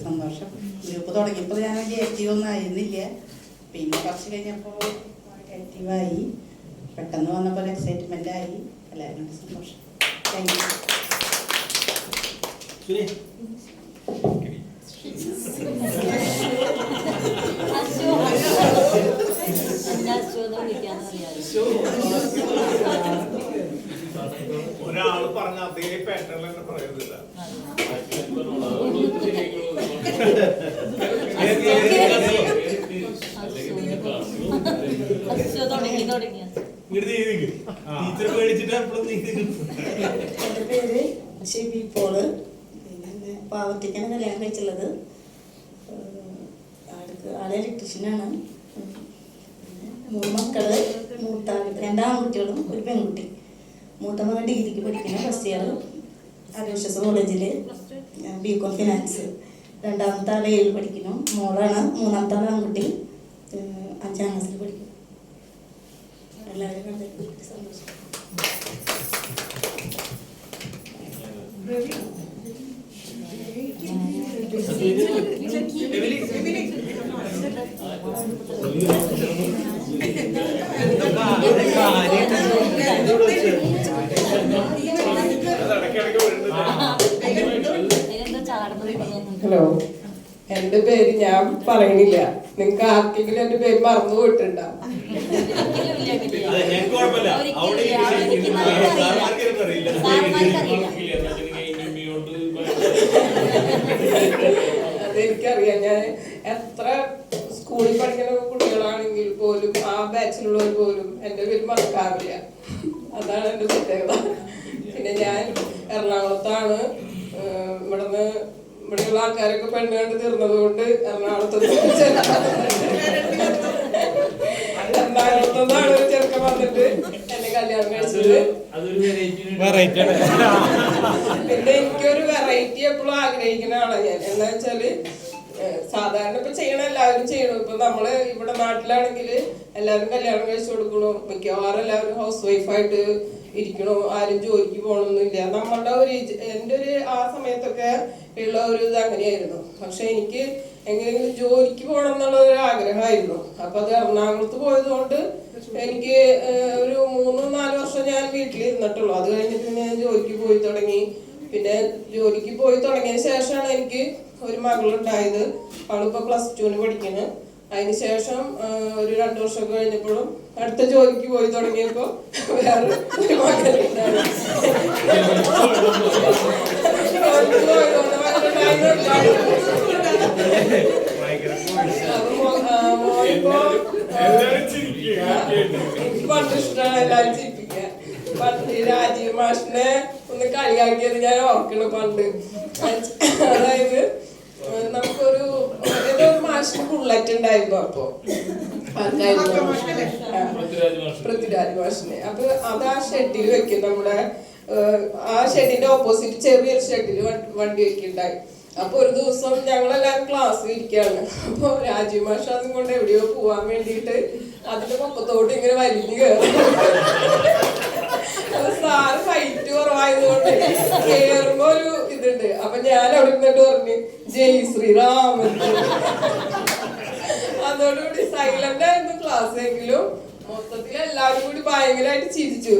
സന്തോഷം. ഗ്രൂപ്പ് തുടങ്ങിയപ്പോൾ ഞാൻ വലിയ ആക്റ്റീവൊന്നും ആയിരുന്നില്ല. പിന്നെ കുറച്ച് കഴിഞ്ഞപ്പോൾ ആക്റ്റീവായി. പെട്ടെന്ന് വന്നപ്പോൾ എക്സൈറ്റ്മെൻ്റ് ആയി. എല്ലാവരും കണ്ട് സന്തോഷം. Thank you. ഒരാള് പറഞ്ഞ അതേ പാറ്റേൺ തന്നെ പറയുന്നില്ല. ടീച്ചർ പേടിച്ചിട്ട് എൻ്റെ പേര് ഷിബി പോള്. പിന്നെ പാവത്തിക്കാണ് കല്യാണം കഴിച്ചുള്ളത്. ആളെ ഇലക്ട്രീഷ്യനാണ്. മൂന്ന് മക്കള്, രണ്ട് ആൺകുട്ടികളും ഒരു പെൺകുട്ടി. മൂത്ത മകൻ ഡിഗ്രിക്ക് പഠിക്കുന്ന ഫസ്റ്റ് ഇയർ അലോഷ്യസ് കോളേജിൽ BCom ഫിനാൻസ്. രണ്ടാമത്തെ ആൾ 7 പഠിക്കുന്നു. മോളാണ്. മൂന്നാമത്തെ ആൾ ആൺകുട്ടി 5ാം ക്ലാസ്സിൽ പഠിക്കുന്നു. എല്ലാവരും കണ്ടിട്ട് സന്തോഷം. ഹലോ, എന്റെ പേര് ഞാൻ പറയണില്ല. നിങ്ങക്ക് ആർക്കെങ്കിലും എന്റെ പേര് മറന്നു പോയിട്ടുണ്ടാവും. അതെനിക്കറിയാം. ഞാൻ എത്ര സ്കൂളിൽ പഠിക്കുന്ന കുട്ടികളാണെങ്കിൽ പോലും ആ ബാച്ചിലുള്ളവർ പോലും എന്റെ പേര് മറക്കാറില്ല. അതാണ് എന്റെ പ്രത്യേകത. പിന്നെ ഞാൻ എറണാകുളത്താണ്. ഇവിടെയുള്ള ആൾക്കാരൊക്കെ പെണ്ണ് കണ്ട് തീർന്നത് കൊണ്ട് എറണാകുളത്തുനിന്നാണ് ഒരു ചെറുക്കൻ വന്നിട്ട് എന്നെ കല്യാണം കഴിച്ചത്. പിന്നെ എനിക്കൊരു വെറൈറ്റി എപ്പോഴും ആഗ്രഹിക്കുന്ന ആളാണ് ഞാൻ. എന്താ വെച്ചാല് സാധാരണ ഇപ്പൊ ചെയ്യണ എല്ലാവരും ചെയ്യണം. ഇപ്പൊ നമ്മള് ഇവിടെ നാട്ടിലാണെങ്കിൽ എല്ലാവരും കല്യാണം കഴിച്ചു കൊടുക്കണു. മിക്കവാറും എല്ലാവരും ഹൗസ് വൈഫായിട്ട് ഇരിക്കണു. ആരും ജോലിക്ക് പോകണമെന്നില്ല. നമ്മളുടെ എൻ്റെ ഒരു ആ സമയത്തൊക്കെ ഉള്ള ഒരു ഇത് അങ്ങനെയായിരുന്നു. പക്ഷെ എനിക്ക് എങ്ങനെയെങ്കിലും ജോലിക്ക് പോകണം എന്നുള്ള ഒരു ആഗ്രഹമായിരുന്നു. അപ്പൊ അത് എറണാകുളത്ത് പോയത് കൊണ്ട് എനിക്ക് ഒരു 3-4 വർഷം ഞാൻ വീട്ടിലിരുന്നിട്ടുള്ളൂ. അത് കഴിഞ്ഞിട്ട് പിന്നെ ഞാൻ ജോലിക്ക് പോയി തുടങ്ങി. പിന്നെ ജോലിക്ക് പോയി തുടങ്ങിയതിന് ശേഷമാണ് എനിക്ക് ഒരു മകളുണ്ടായത്. അവളിപ്പോ +2 പഠിക്കുന്നു. അതിന് ശേഷം ഒരു 2 വർഷമൊക്കെ കഴിഞ്ഞപ്പോഴും അടുത്ത ജോലിക്ക് പോയി തുടങ്ങിയപ്പോ വേറെ ഒരു മകളുണ്ടായി. എനിക്ക് പണ്ട് ഇഷ്ടമാണ് എല്ലാവരും ചിരിപ്പിക്കാൻ. പണ്ട് രാജീവ് മാഷിനെ ഒന്ന് കളിയാക്കിയത് ഞാൻ ഓർക്കണം. പണ്ട് അതായത് നമുക്കൊരു ഏതോ ഒരു മാഷിന് ബുള്ളറ്റ് ഉണ്ടായിരുന്നു. അപ്പൊ പൃഥ്വിരാജ് മാഷിന്. അപ്പൊ അത് ആ ഷെഡിൽ വെക്കും. നമ്മുടെ ആ ഷെഡിന്റെ ഓപ്പോസിറ്റ് ചെറിയൊരു ഷെഡിൽ വണ്ടി വെക്കുണ്ടായി. അപ്പൊ ഒരു ദിവസം ഞങ്ങളെല്ലാവരും ക്ലാസ്സിൽ ഇരിക്കുകയാണ്. അപ്പൊ രാജീവ് മാഷ് അതും കൊണ്ട് എവിടെയോ പോവാൻ വേണ്ടിയിട്ട് അതിന്റെ പൊക്കത്തോട്ട് ഇങ്ങനെ വലിഞ്ഞു കയറും. സാറ് ഹൈറ്റ് കുറവായതുകൊണ്ട് കേറുമ്പോ ഒരു ഇതുണ്ട്. അപ്പൊ ഞാൻ അവിടെ ഇരുന്നിട്ട് പറഞ്ഞു ജയ് ശ്രീറാം. അതോടുകൂടി സൈലന്റ് ആയിരുന്നു ക്ലാസ്. എങ്കിലും മൊത്തത്തിൽ എല്ലാവരും കൂടി ഭയങ്കരമായിട്ട് ചിരിച്ചു.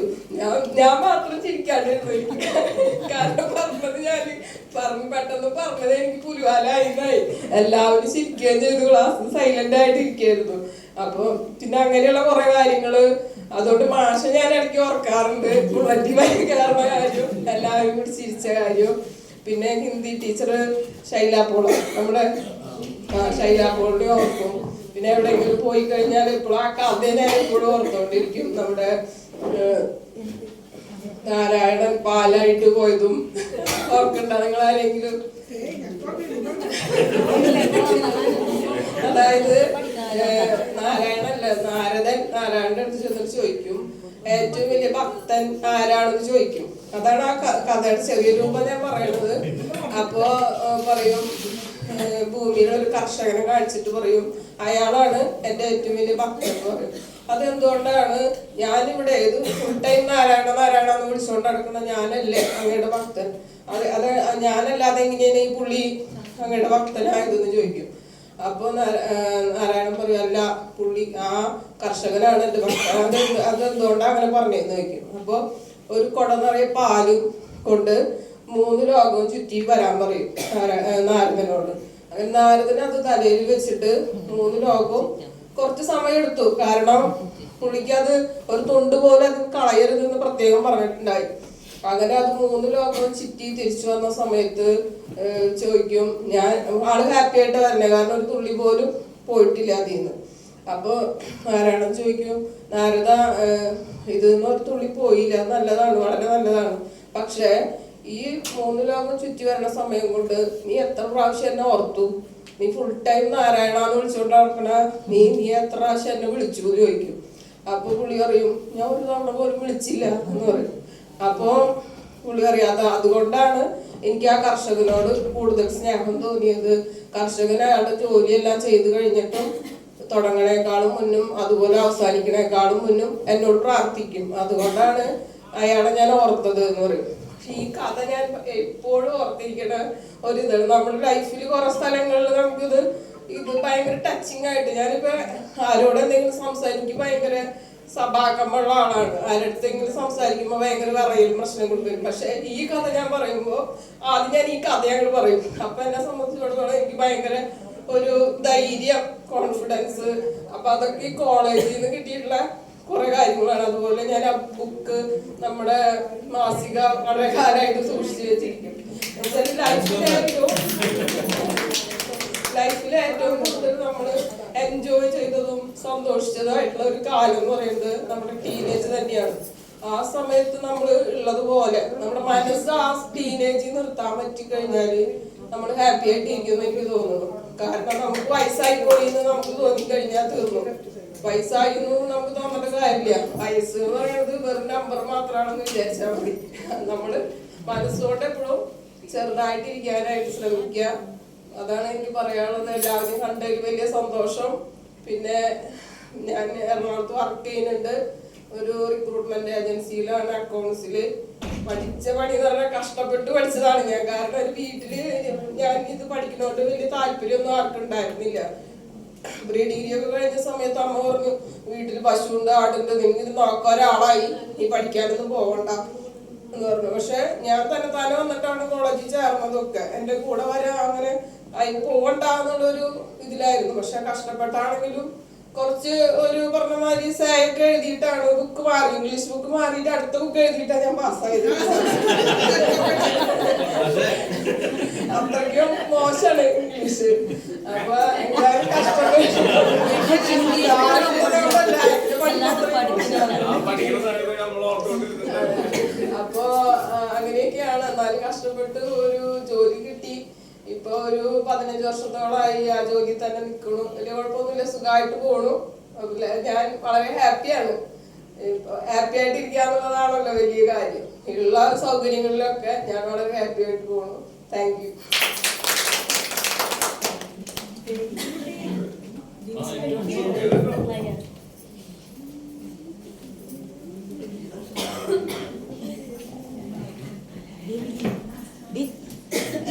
ഞാൻ മാത്രം ചിരിക്കാണ്ടിരുന്നു. കാരണം പെട്ടെന്ന് പറഞ്ഞത് എനിക്ക് പുലിവാലായി. എല്ലാവരും ചിരിക്കുകയും ചെയ്തു. ക്ലാസ് സൈലന്റ് ആയിട്ട് ഇരിക്കായിരുന്നു. അപ്പൊ പിന്നെ അങ്ങനെയുള്ള കുറെ കാര്യങ്ങള്. അതുകൊണ്ട് മാഷ ഞാൻ ഇടയ്ക്ക് ഓർക്കാറുണ്ട്. ബുള്ളറ്റ് ഭയങ്കര കാര്യം, എല്ലാവരും കൂടി ചിരിച്ച കാര്യം. പിന്നെ ഹിന്ദി ടീച്ചർ ശൈലാപോള്, നമ്മുടെ ശൈലാപോളിനെ ഓർക്കും. പിന്നെ എവിടെയെങ്കിലും പോയി കഴിഞ്ഞാൽ എപ്പോഴും ആ കഥനെ എപ്പോഴും ഓർത്തോണ്ടിരിക്കും. നമ്മുടെ നാരായണൻ പാലായിട്ട് പോയതും ഓർക്കണ്ട നിങ്ങൾ ആരെങ്കിലും? അതായത് നാരായണന്റെ അടുത്ത് ചെന്നിട്ട് ചോദിക്കും ഏറ്റവും വലിയ ഭക്തൻ ആരാണെന്ന് ചോദിക്കും. അതാണ് ആ കഥയുടെ ചെറിയ രൂപം ഞാൻ പറയണത്. അപ്പൊ പറയും ഭൂമിയിലെ ഒരു കർഷകനെ കാണിച്ചിട്ട് പറയും അയാളാണ് എന്റെ ഏറ്റവും വലിയ ഭക്തൻ എന്ന് പറയും. അതെന്തുകൊണ്ടാണ്? ഞാനിവിടെ ഫുൾ ടൈം നാരായണ എന്ന് വിളിച്ചുകൊണ്ട് നടക്കുന്ന ഞാനല്ലേ അങ്ങയുടെ ഭക്തൻ? അത് ഞാനല്ലാതെ എങ്ങനെയാണ് ഈ പുള്ളി അങ്ങയുടെ ഭക്തനായതെന്ന് ചോദിക്കും. അപ്പൊ നാരായണൻ പറയും അല്ല, പുള്ളി ആ കർഷകനാണ് എന്റെ ഭക്തൻ. അതെന്തുകൊണ്ടാണ് അങ്ങനെ പറഞ്ഞതെന്ന് ചോദിക്കും. അപ്പൊ ഒരു കുട നിറയെ പാല് കൊണ്ട് 3 ലോകവും ചുറ്റി വരാൻ പറയും നാരദനോട്. അങ്ങനെ നാരദന് അത് തലയിൽ വെച്ചിട്ട് 3 ലോകവും കുറച്ച് സമയം എടുത്തു. കാരണം പുള്ളിക്ക് അത് ഒരു തുണ്ട് പോലെ അത് കളയരുതെന്ന് പ്രത്യേകം പറഞ്ഞിട്ടുണ്ടായി. അങ്ങനെ അത് 3 ലോകവും ചുറ്റി തിരിച്ചു വന്ന സമയത്ത് ചോദിക്കും, ഞാൻ ആള് ഹാപ്പി ആയിട്ട് വരണേ, കാരണം ഒരു തുള്ളി പോലും പോയിട്ടില്ല അതിന്ന്. അപ്പൊ നാരായണൻ ചോദിക്കും, നാരദ ഇതെന്ന് ഒരു തുള്ളി പോയില്ല, നല്ലതാണ്, വളരെ നല്ലതാണ്. പക്ഷെ ഈ 3 ലോകം ചുറ്റി വരണ സമയം കൊണ്ട് നീ എത്ര പ്രാവശ്യം എന്നെ ഓർത്തു? നീ ഫുൾ ടൈം നാരായണന്ന് വിളിച്ചോണ്ട് നടക്കണ നീ എത്ര പ്രാവശ്യം എന്നെ വിളിച്ചു ചോദിക്കും. അപ്പൊ പുള്ളി പറയും, ഞാൻ ഒരു തവണ പോലും വിളിച്ചില്ല എന്ന് പറയും. അപ്പൊ പുള്ളി അറിയാതെ അതുകൊണ്ടാണ് എനിക്ക് ആ കർഷകനോട് കൂടുതൽ സ്നേഹം തോന്നിയത്. കർഷകൻ അയാളുടെ ജോലിയെല്ലാം ചെയ്തു കഴിഞ്ഞിട്ടും തുടങ്ങണേക്കാളും മുന്നും അതുപോലെ അവസാനിക്കണേക്കാളും മുന്നും എന്നോട് പ്രാർത്ഥിക്കും. അതുകൊണ്ടാണ് അയാളെ ഞാൻ ഓർത്തത് എന്ന് പറയും. ഈ കഥ ഞാൻ എപ്പോഴും ഓർത്തിരിക്കണ ഒരിതാണ്. നമ്മുടെ ലൈഫിൽ കുറെ സ്ഥലങ്ങളിൽ നമുക്കിത് ഭയങ്കര ടച്ചിങ് ആയിട്ട്, ഞാനിപ്പോ ആരോട് എന്തെങ്കിലും സംസാരിക്കും ഭയങ്കര സഭാകമുള്ള ആളാണ്. ആരടുത്തെങ്കിലും സംസാരിക്കുമ്പോ ഭയങ്കര വിറയലും പ്രശ്നങ്ങൾ വരും. പക്ഷെ ഈ കഥ ഞാൻ പറയുമ്പോ ആദ്യം ഞാൻ ഈ കഥ ഞങ്ങൾ പറയും. അപ്പൊ എന്നെ സംബന്ധിച്ചിടത്തോളം എനിക്ക് ഭയങ്കര ഒരു ധൈര്യം, കോൺഫിഡൻസ്. അപ്പൊ അതൊക്കെ ഈ കോളേജിൽ നിന്ന് കിട്ടിയിട്ടുള്ള കുറെ കാര്യങ്ങളാണ്. അതുപോലെ ഞാൻ ആ ബുക്ക് നമ്മുടെ മാസിക വളരെ കാലമായിട്ട് സൂക്ഷിച്ചു വെച്ചിരിക്കും. ലൈഫിൽ ഏറ്റവും കൂടുതൽ നമ്മൾ എൻജോയ് ചെയ്തതും സന്തോഷിച്ചതായിട്ടുള്ള ഒരു കാലം എന്ന് പറയുന്നത് നമ്മുടെ ടീനേജ് തന്നെയാണ്. ആ സമയത്ത് നമ്മൾ ഉള്ളതുപോലെ നമ്മുടെ മനസ്സ് ആ ടീനേജിൽ നിർത്താൻ പറ്റിക്കഴിഞ്ഞാല് നമ്മൾ ഹാപ്പി ആയിട്ട് ഇരിക്കുമെന്ന് എനിക്ക് തോന്നുന്നു. കാരണം നമുക്ക് വയസ്സായി പോയി എന്ന് നമുക്ക് തോന്നിക്കഴിഞ്ഞാൽ തീർന്നു. വയസ്സായി നമുക്ക് തോന്നേണ്ട കാര്യമില്ല. വയസ്സ് എന്ന് പറയുന്നത് വെറും നമ്പർ മാത്രമാണെന്ന് വിചാരിച്ചാൽ മതി. നമ്മള് മനസ്സുകൊണ്ട് എപ്പോഴും ചെറുതായിട്ടിരിക്കാനായിട്ട് ശ്രമിക്കുക. അതാണ് എനിക്ക് പറയാനുള്ളത്. എല്ലാവരും കണ്ടതിൽ വലിയ സന്തോഷം. പിന്നെ ഞാൻ എറണാകുളത്ത് വർക്ക് ചെയ്യുന്നുണ്ട്. ഒരു റിക്രൂട്ട്മെന്റ് ഏജൻസിയിലാണ്, അക്കൗണ്ട്സില്. പഠിച്ച പണി എന്ന് പറഞ്ഞാൽ കഷ്ടപ്പെട്ട് പഠിച്ചതാണ് ഞാൻ. കാരണം ഒരു വീട്ടില് ഞാൻ ഇത് പഠിക്കുന്നോണ്ട് വലിയ താല്പര്യമൊന്നും ആർക്കും ഉണ്ടായിരുന്നില്ല. പ്രീ ഡിഗ്രി ഒക്കെ കഴിഞ്ഞ സമയത്ത് അമ്മ പറഞ്ഞു, വീട്ടിൽ പശുണ്ട്, ആടുണ്ട്, നിങ്ങൾ ഇത് നോക്കാൻ ഒരാളായി, നീ പഠിക്കാനൊന്നും പോകണ്ട എന്ന് പറഞ്ഞു. പക്ഷെ ഞാൻ തന്നെ വന്നിട്ടാണ് കോളേജിൽ ചേർന്നതൊക്കെ. എന്റെ കൂടെ വരെ അങ്ങനെ അതിന് പോകണ്ട എന്നുള്ളൊരു ഇതിലായിരുന്നു. പക്ഷെ കഷ്ടപ്പെട്ടാണെങ്കിലും കുറച്ച് ഒരു പറഞ്ഞ മാതിരി സേയൊക്കെ എഴുതിയിട്ടാണ് ബുക്ക് മാറി, ഇംഗ്ലീഷ് ബുക്ക് മാറിയിട്ട് അടുത്ത ബുക്ക് എഴുതിയിട്ടാണ് ഞാൻ പാസ്സായത്. അത്രയ്ക്കും മോശമാണ് ഇംഗ്ലീഷ്. അപ്പൊ എല്ലാവരും അപ്പൊ അങ്ങനെയൊക്കെയാണ്. എന്നാലും കഷ്ടപ്പെട്ട് ഒരു ജോലി കിട്ടി. ഇപ്പൊ ഒരു 15 വർഷത്തോളമായി ആ ജോലി തന്നെ നിൽക്കണു. വലിയ കുഴപ്പമൊന്നുമില്ല, സുഖമായിട്ട് പോണു. ഞാൻ വളരെ ഹാപ്പിയാണ്. ഹാപ്പി ആയിട്ട് ഇരിക്കുക എന്നുള്ളതാണല്ലോ വലിയ കാര്യം. ഉള്ള സൗകര്യങ്ങളിലൊക്കെ ഞാൻ വളരെ ഹാപ്പി ആയിട്ട് പോണു. Thank you.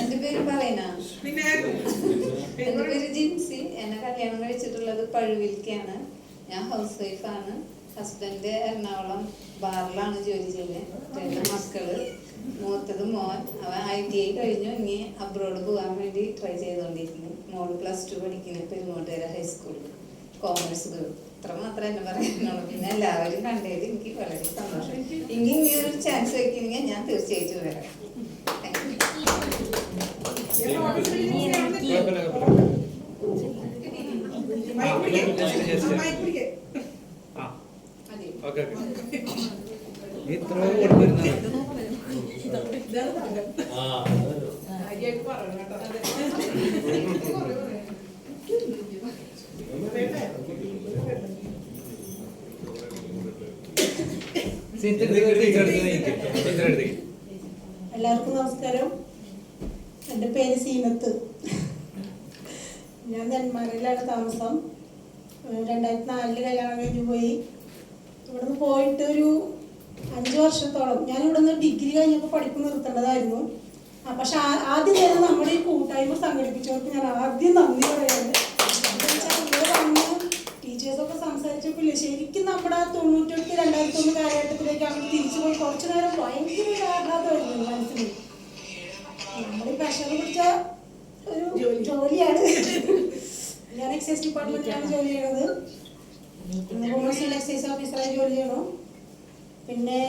എന്റെ പേര് പറയണ, എന്റെ പേര് ജിൻസി. എന്നെ കല്യാണം കഴിച്ചിട്ടുള്ളത് പഴുവിൽക്കാണ്. ഞാൻ ഹൗസ് വൈഫാണ്. ഹസ്ബൻഡ് എറണാകുളം ബാറിലാണ് ജോലി ചെയ്യുന്നത്. 2 മക്കള്. മൂത്തത് മോൻ, അവൻ ITI കഴിഞ്ഞു. ഇനി അബ്രോഡ് പോകാൻ വേണ്ടി ട്രൈ ചെയ്തുകൊണ്ടിരിക്കുന്നു. മോള് +2 പഠിക്കുന്നു പെരുങ്ങോട്ടുകര ഹൈസ്കൂളിൽ, കോമേഴ്സ് ഗ്രൂപ്പ്. ഇത്ര മാത്രമേ എന്നെ പറയാനുള്ളൂ. പിന്നെ എല്ലാവരും കണ്ടത് എനിക്ക് വളരെ സന്തോഷം. ഇനി ഒരു ചാൻസ് വയ്ക്കുന്നെങ്കിൽ ഞാൻ തീർച്ചയായിട്ടും വരാം. എല്ലാവർക്കും നമസ്കാരം. എൻ്റെ പേര് സീനത്ത്. ഞാൻ നെന്മാറയിലാണ് താമസം. 2004 കല്യാണം കഴിഞ്ഞ് പോയി. ഇവിടുന്ന് പോയിട്ട് ഒരു 5 വർഷത്തോളം. ഞാൻ ഇവിടുന്ന് ഡിഗ്രി കഴിഞ്ഞപ്പോൾ പഠിപ്പ് നിർത്തേണ്ടതായിരുന്നു. പക്ഷെ ആദ്യം തന്നെ നമ്മുടെ ഈ കൂട്ടായ്മ സംഘടിപ്പിച്ചവർക്ക് ഞാൻ ആദ്യം നന്ദി പറയുന്നത്. ഇവിടെ വന്ന് ടീച്ചേഴ്സൊക്കെ സംസാരിച്ചപ്പോൾ ശരിക്കും നമ്മുടെ 98-2001 കാലഘട്ടത്തിലേക്ക് അവർ തിരിച്ചു പോയി. കുറച്ചു നേരം ഭയങ്കര ഒരു ആഹ്ലാദമായിരുന്നു മനസ്സിന്. നമ്മൾ ഈ പ്രഷർ പിടിച്ച ഒരു ജോലിയാണ്. ഞാൻ എക്സൈസ് ഡിപ്പാർട്ട്മെന്റിലാണ് ജോലി ചെയ്യണത്. കൊമേഴ്സ്യൽ എക്സൈസ് ഓഫീസറായി ജോലി ചെയ്യണം. പിന്നെ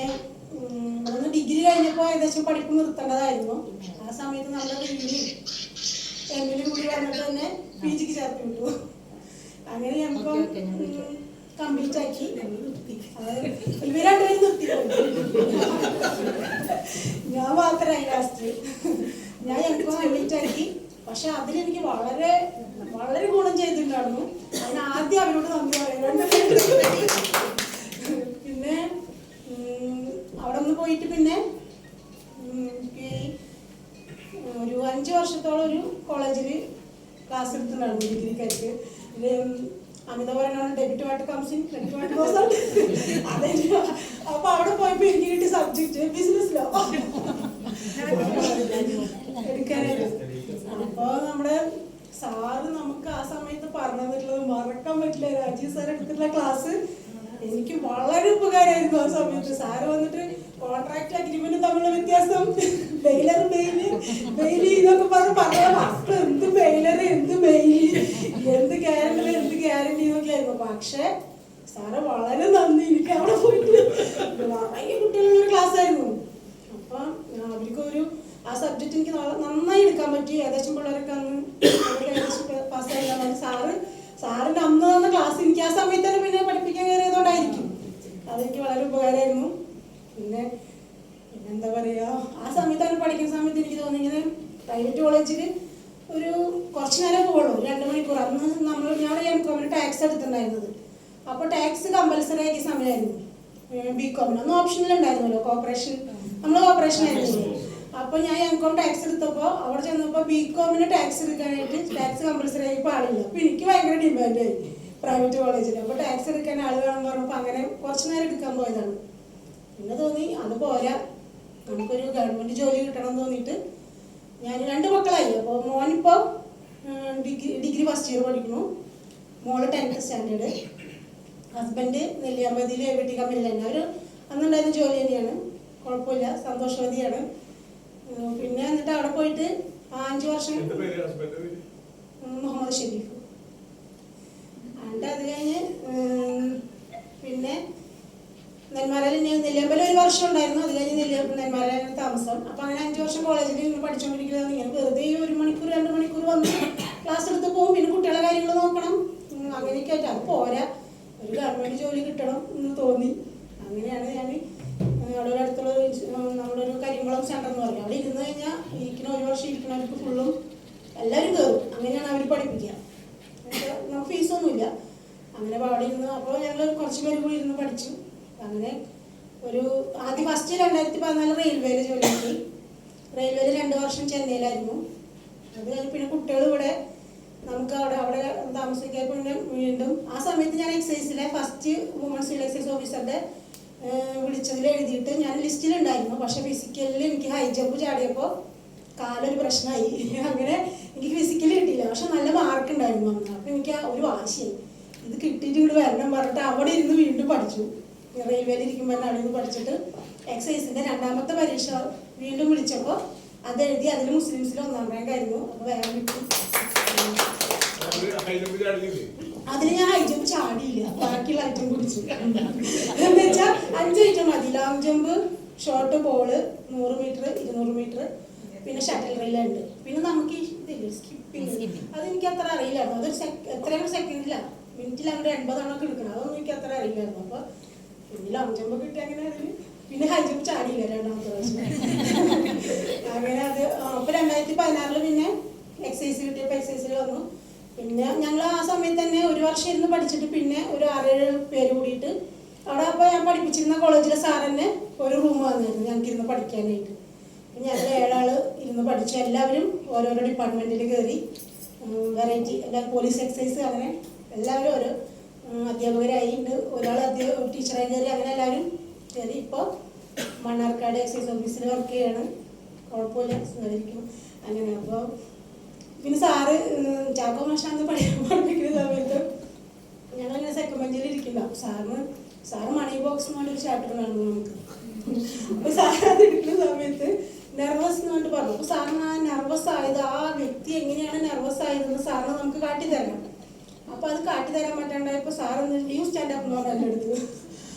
അതൊന്ന് ഡിഗ്രി കഴിഞ്ഞപ്പോൾ ഏകദേശം പഠിപ്പ് നിർത്തേണ്ടതായിരുന്നു. ആ സമയത്ത് നമ്മുടെ ഡിഗ്രി എമ്മിലും കൂടി വന്നിട്ട് തന്നെ PG ചേർത്ത് വിട്ടു. അങ്ങനെ ഞങ്ങൾക്ക് കംപ്ലീറ്റ് ആക്കി. ഇവർ രണ്ടുപേരും നിർത്തിപ്പോയി, ഞാൻ മാത്രമായി ലാസ്റ്റ്. ഞാൻ ഞങ്ങൾക്ക് കംപ്ലീറ്റ് ആക്കി. പക്ഷെ അതിലെനിക്ക് വളരെ വളരെ ഗുണം ചെയ്തിട്ടുണ്ടായിരുന്നു. അതിന് ആദ്യം അവരോട് നന്ദി പറയുന്നുണ്ട്. പിന്നെ അവിടെ നിന്ന് പോയിട്ട് പിന്നെ ഒരു 5 വർഷത്തോളം ഒരു കോളേജിൽ ക്ലാസ് എടുത്തിട്ടുണ്ടായിരുന്നു ഡിഗ്രിക്കാർക്ക്. അമിത പറയണ ഡെബിറ്റുമായിട്ട് കംസിൻ ഡെബിറ്റുമായിട്ട് കോഴ്സ്. അതായത് അപ്പൊ അവിടെ പോയപ്പോ എനിക്ക് കിട്ടിയ സബ്ജക്ട് ബിസിനസ് ലോ എടുക്കാനായിട്ട്. അപ്പൊ നമ്മുടെ സാറ് നമുക്ക് ആ സമയത്ത് പറഞ്ഞു തന്നിട്ടുള്ളത് മറക്കാൻ പറ്റില്ല. രാജീവ് സാർ എടുത്തിട്ടുള്ള ക്ലാസ് എനിക്ക് വളരെ ഉപകാരമായിരുന്നു. ആ സമയത്ത് സാറ് വന്നിട്ട് കോൺട്രാക്ട് അഗ്രിമെന്റ് തമ്മിലുള്ള വ്യത്യാസം, ബെയിലർ ബെയിലി ഇതൊക്കെ പറഞ്ഞാൽ അപ്പൊ എന്ത് ബെയിലർ എന്ത് ബെയിലി എന്ത് ഗ്യാരണ്ടി എന്നൊക്കെ ആയിരുന്നു. പക്ഷെ സാറ് വളരെ നന്ദി, എനിക്ക് അവിടെ പോയിട്ട് നിറയെ കുട്ടികളുള്ള ക്ലാസ് ആയിരുന്നു. അപ്പൊ അവർക്കൊരു ആ സബ്ജക്റ്റ് എനിക്ക് നന്നായി എടുക്കാൻ പറ്റി. ഏകദേശം പിള്ളേരൊക്കെ അന്ന് പാസ്സായി. സാറിന്റെ അന്ന് തന്ന ക്ലാസ് എനിക്ക് ആ സമയത്ത് തന്നെ പിന്നെ പഠിപ്പിക്കാൻ കയറിയതുകൊണ്ടായിരിക്കും അതെനിക്ക് വളരെ ഉപകാരമായിരുന്നു. പിന്നെ എന്താ പറയുക, ആ സമയത്താണ് പഠിക്കുന്ന സമയത്ത് എനിക്ക് തോന്നി ഇങ്ങനെ പ്രൈവറ്റ് കോളേജിൽ ഒരു കുറച്ച് നേരം പോകുള്ളൂ, 2 മണിക്കൂർ. അന്ന് ഞാൻ എംകോമിന് ടാക്സ് എടുത്തിട്ടുണ്ടായിരുന്നത്. അപ്പോൾ ടാക്സ് കമ്പൽസറി ആക്കിയ സമയമായിരുന്നു. ബികോമിന് അന്ന് ഓപ്ഷനിൽ ഉണ്ടായിരുന്നല്ലോ, കോർപ്പറേഷൻ, നമ്മൾ കോർപ്പറേഷൻ ആയിരുന്നു. അപ്പോൾ ഞാൻ എംകോം ടാക്സ് എടുത്തപ്പോൾ അവിടെ ചെന്നപ്പോൾ ബികോമിന് ടാക്സ് എടുക്കാനായിട്ട് ടാക്സ് കമ്പൽസറി ആയി പാടില്ല. അപ്പോൾ എനിക്ക് ഭയങ്കര ഡിമാൻഡായി പ്രൈവറ്റ് കോളേജിൽ. അപ്പോൾ ടാക്സ് എടുക്കാൻ ആൾ വേണമെന്ന് പറഞ്ഞപ്പോൾ അങ്ങനെ കുറച്ച് നേരം എടുക്കാൻ പോയതാണ്. പിന്നെ തോന്നി അത് പോരാ, നമുക്കൊരു ഗവൺമെൻറ് ജോലി കിട്ടണം എന്ന് തോന്നിയിട്ട് ഞാൻ 2 മക്കളായി. അപ്പോൾ മോനിപ്പോൾ ഡിഗ്രി ഫസ്റ്റ് ഇയർ പഠിക്കുന്നു, മോള് 10th സ്റ്റാൻഡേർഡ്. ഹസ്ബൻഡ് നെല്ലിയാമ്പതിയിൽ ABT കമ്പനിയിൽ തന്നെ അവർ അന്നുണ്ടായിരുന്ന ജോലി തന്നെയാണ്, കുഴപ്പമില്ല, സന്തോഷവതിയാണ്. പിന്നെ എന്നിട്ട് അവിടെ പോയിട്ട് 5 വർഷം മുഹമ്മദ് ഷെരീഫ്. എന്നിട്ട് അത് കഴിഞ്ഞ് പിന്നെ നെന്മാറയിൽ നെല്ലിയാമ്പല 1 വർഷം ഉണ്ടായിരുന്നു. അത് കഴിഞ്ഞ് നെന്മാറയിലാണ് താമസം. അപ്പം അങ്ങനെ 5 വർഷം കോളേജിൽ ഇങ്ങനെ പഠിച്ചുകൊണ്ടിരിക്കുന്നത്. ഇങ്ങനെ വെറുതെ 1 മണിക്കൂർ 2 മണിക്കൂർ വന്ന് ക്ലാസ് എടുത്ത് പോകും. പിന്നെ കുട്ടികളെ കാര്യങ്ങൾ നോക്കണം, അങ്ങനെയൊക്കെ ആയിട്ട്. അത് പോരാ, ഒരു ഗവൺമെൻറ് ജോലി കിട്ടണം എന്ന് തോന്നി. അങ്ങനെയാണ് ഞാൻ അവിടെ ഒരു അടുത്തുള്ള നമ്മളൊരു കരിങ്കുളം സെൻ്റർ എന്ന് പറയും, അവിടെ ഇരുന്ന് കഴിഞ്ഞാൽ ഇരിക്കുന്ന 1 വർഷം ഇരിക്കുന്നവർക്ക് ഫുള്ളും എല്ലാവരും കയറും. അങ്ങനെയാണ് അവർ പഠിപ്പിക്കുക. നമുക്ക് ഫീസൊന്നുമില്ല. അങ്ങനെ അവിടെ ഇരുന്ന് അപ്പോൾ ഞങ്ങൾ കുറച്ച് പേര് കൂടി ഇരുന്ന് പഠിച്ചു. അങ്ങനെ ഒരു ആദ്യം ഫസ്റ്റ് 2014 റെയിൽവേയിൽ ജോലി കിട്ടി. റെയിൽവേയിൽ 2 വർഷം ചെന്നൈയിലായിരുന്നു. അത് കഴിഞ്ഞ് പിന്നെ കുട്ടികൾ ഇവിടെ നമുക്ക് അവിടെ താമസിക്കാൻ പിന്നെ വീണ്ടും ആ സമയത്ത് ഞാൻ എക്സൈസിലെ ഫസ്റ്റ് വുമൺ സിവിൽ എക്സൈസ് ഓഫീസറുടെ വിളിച്ചതിൽ എഴുതിയിട്ട് ഞാൻ ലിസ്റ്റിലുണ്ടായിരുന്നു. പക്ഷെ ഫിസിക്കലിൽ എനിക്ക് ഹൈ ജമ്പ് ചാടിയപ്പോൾ കാലൊരു പ്രശ്നമായി. അങ്ങനെ എനിക്ക് ഫിസിക്കലി കിട്ടിയില്ല, പക്ഷെ നല്ല മാർക്ക് ഉണ്ടായിരുന്നു അന്ന്. അപ്പം എനിക്ക് ഒരു വാശിയായി, ഇത് കിട്ടിയിട്ട് ഇവിടെ വരണം പറഞ്ഞിട്ട് അവിടെ ഇരുന്ന് വീണ്ടും പഠിച്ചു. റെയിൽവേയിൽ ഇരിക്കുമ്പോൾ തന്നെ അവിടെ നിന്ന് പഠിച്ചിട്ട് എക്സൈസിൻ്റെ 2ാമത്തെ പരീക്ഷ വീണ്ടും വിളിച്ചപ്പോൾ അത് എഴുതി. അതിൽ മുസ്ലിംസിൽ 1ാം റാങ്ക് ആയിരുന്നു. അപ്പോൾ വേഗം കിട്ടി. അതിന് ഞാൻ ഹൈ ജമ്പ് ചാടിയില്ല, ബാക്കിയുള്ള ഐറ്റം കുടിച്ചു. എന്ന് വെച്ചാൽ 5 ഐറ്റം മതി. Long jump, short pole, 100 meter 200 meter, പിന്നെ ഷട്ടിൽ റെയിലുണ്ട്. പിന്നെ നമുക്ക് ഇതില്ലേ സ്കിപ്പിങ്, അതെനിക്ക് അത്ര അറിയില്ലായിരുന്നു. അതൊരു എത്രയാണ് സെക്കൻഡിലാണ്, മിനിറ്റിൽ അങ്ങനെ 80 തവണ എടുക്കണം. അതൊന്നും എനിക്ക് അത്ര അറിയില്ലായിരുന്നു. അപ്പോൾ പിന്നെ ലോങ് ജമ്പ് കിട്ടി. അങ്ങനെ അതിന് പിന്നെ ഹൈ ജമ്പ് ചാടിയില്ല 2ാമത്തെ പ്രാവശ്യം. അങ്ങനെ അത് അപ്പോൾ 2016 പിന്നെ എക്സൈസ് കിട്ടിയപ്പോൾ എക്സൈസിൽ വന്നു. പിന്നെ ഞങ്ങൾ ആ സമയത്ത് തന്നെ 1 വർഷം ഇരുന്ന് പഠിച്ചിട്ട് പിന്നെ ഒരു 6-7 പേര് കൂടിയിട്ട് അവിടെ അപ്പോൾ ഞാൻ പഠിപ്പിച്ചിരുന്ന കോളേജിലെ സാറിന് ഒരു റൂം വന്നിരുന്നു ഞങ്ങൾക്കിരുന്ന് പഠിക്കാനായിട്ട്. ഞങ്ങൾ 7 ആൾ ഇരുന്ന് പഠിച്ചു. എല്ലാവരും ഓരോരോ ഡിപ്പാർട്ട്മെൻറ്റിൽ കയറി. വെറൈറ്റി പോലീസ് എക്സൈസ് അങ്ങനെ എല്ലാവരും ഓരോ അധ്യാപകരായിട്ട്, ഒരാൾ ടീച്ചറായി കയറി. അങ്ങനെ എല്ലാവരും കയറി. ഇപ്പോൾ മണ്ണാർക്കാട് എക്സൈസ് ഓഫീസിൽ വർക്ക് ചെയ്യാണ്. കുഴപ്പമില്ല, സുഖമായിരിക്കും. അങ്ങനെ അപ്പോൾ പിന്നെ സാറ് ചാക്കോ മാഷാന്ന് പഠിപ്പിക്കുന്ന സമയത്ത് ഞങ്ങളിങ്ങനെ സെക്കൻഡ് ബെഞ്ചിൽ ഇരിക്കില്ല. സാറ് മണി ബോക്സ് എന്ന് പറഞ്ഞൊരു ചാപ്റ്റർ നടന്നു നമുക്ക്. അപ്പോൾ സാർ അത് എടുക്കുന്ന സമയത്ത് നെർവസ് എന്ന് പറഞ്ഞിട്ട് പറഞ്ഞു. അപ്പോൾ സാറിന് ആ നെർവസ് ആയത് ആ വ്യക്തി എങ്ങനെയാണ് നെർവസ് ആയതെന്ന് സാറിന് നമുക്ക് കാട്ടിത്തരണം. അപ്പൊ അത് കാട്ടിത്തരാൻ പറ്റാണ്ടായപ്പോ സാറ് യു സ്റ്റാൻഡ് അപ്പ് എന്ന് പറഞ്ഞ എൻ്റെ അടുത്ത്.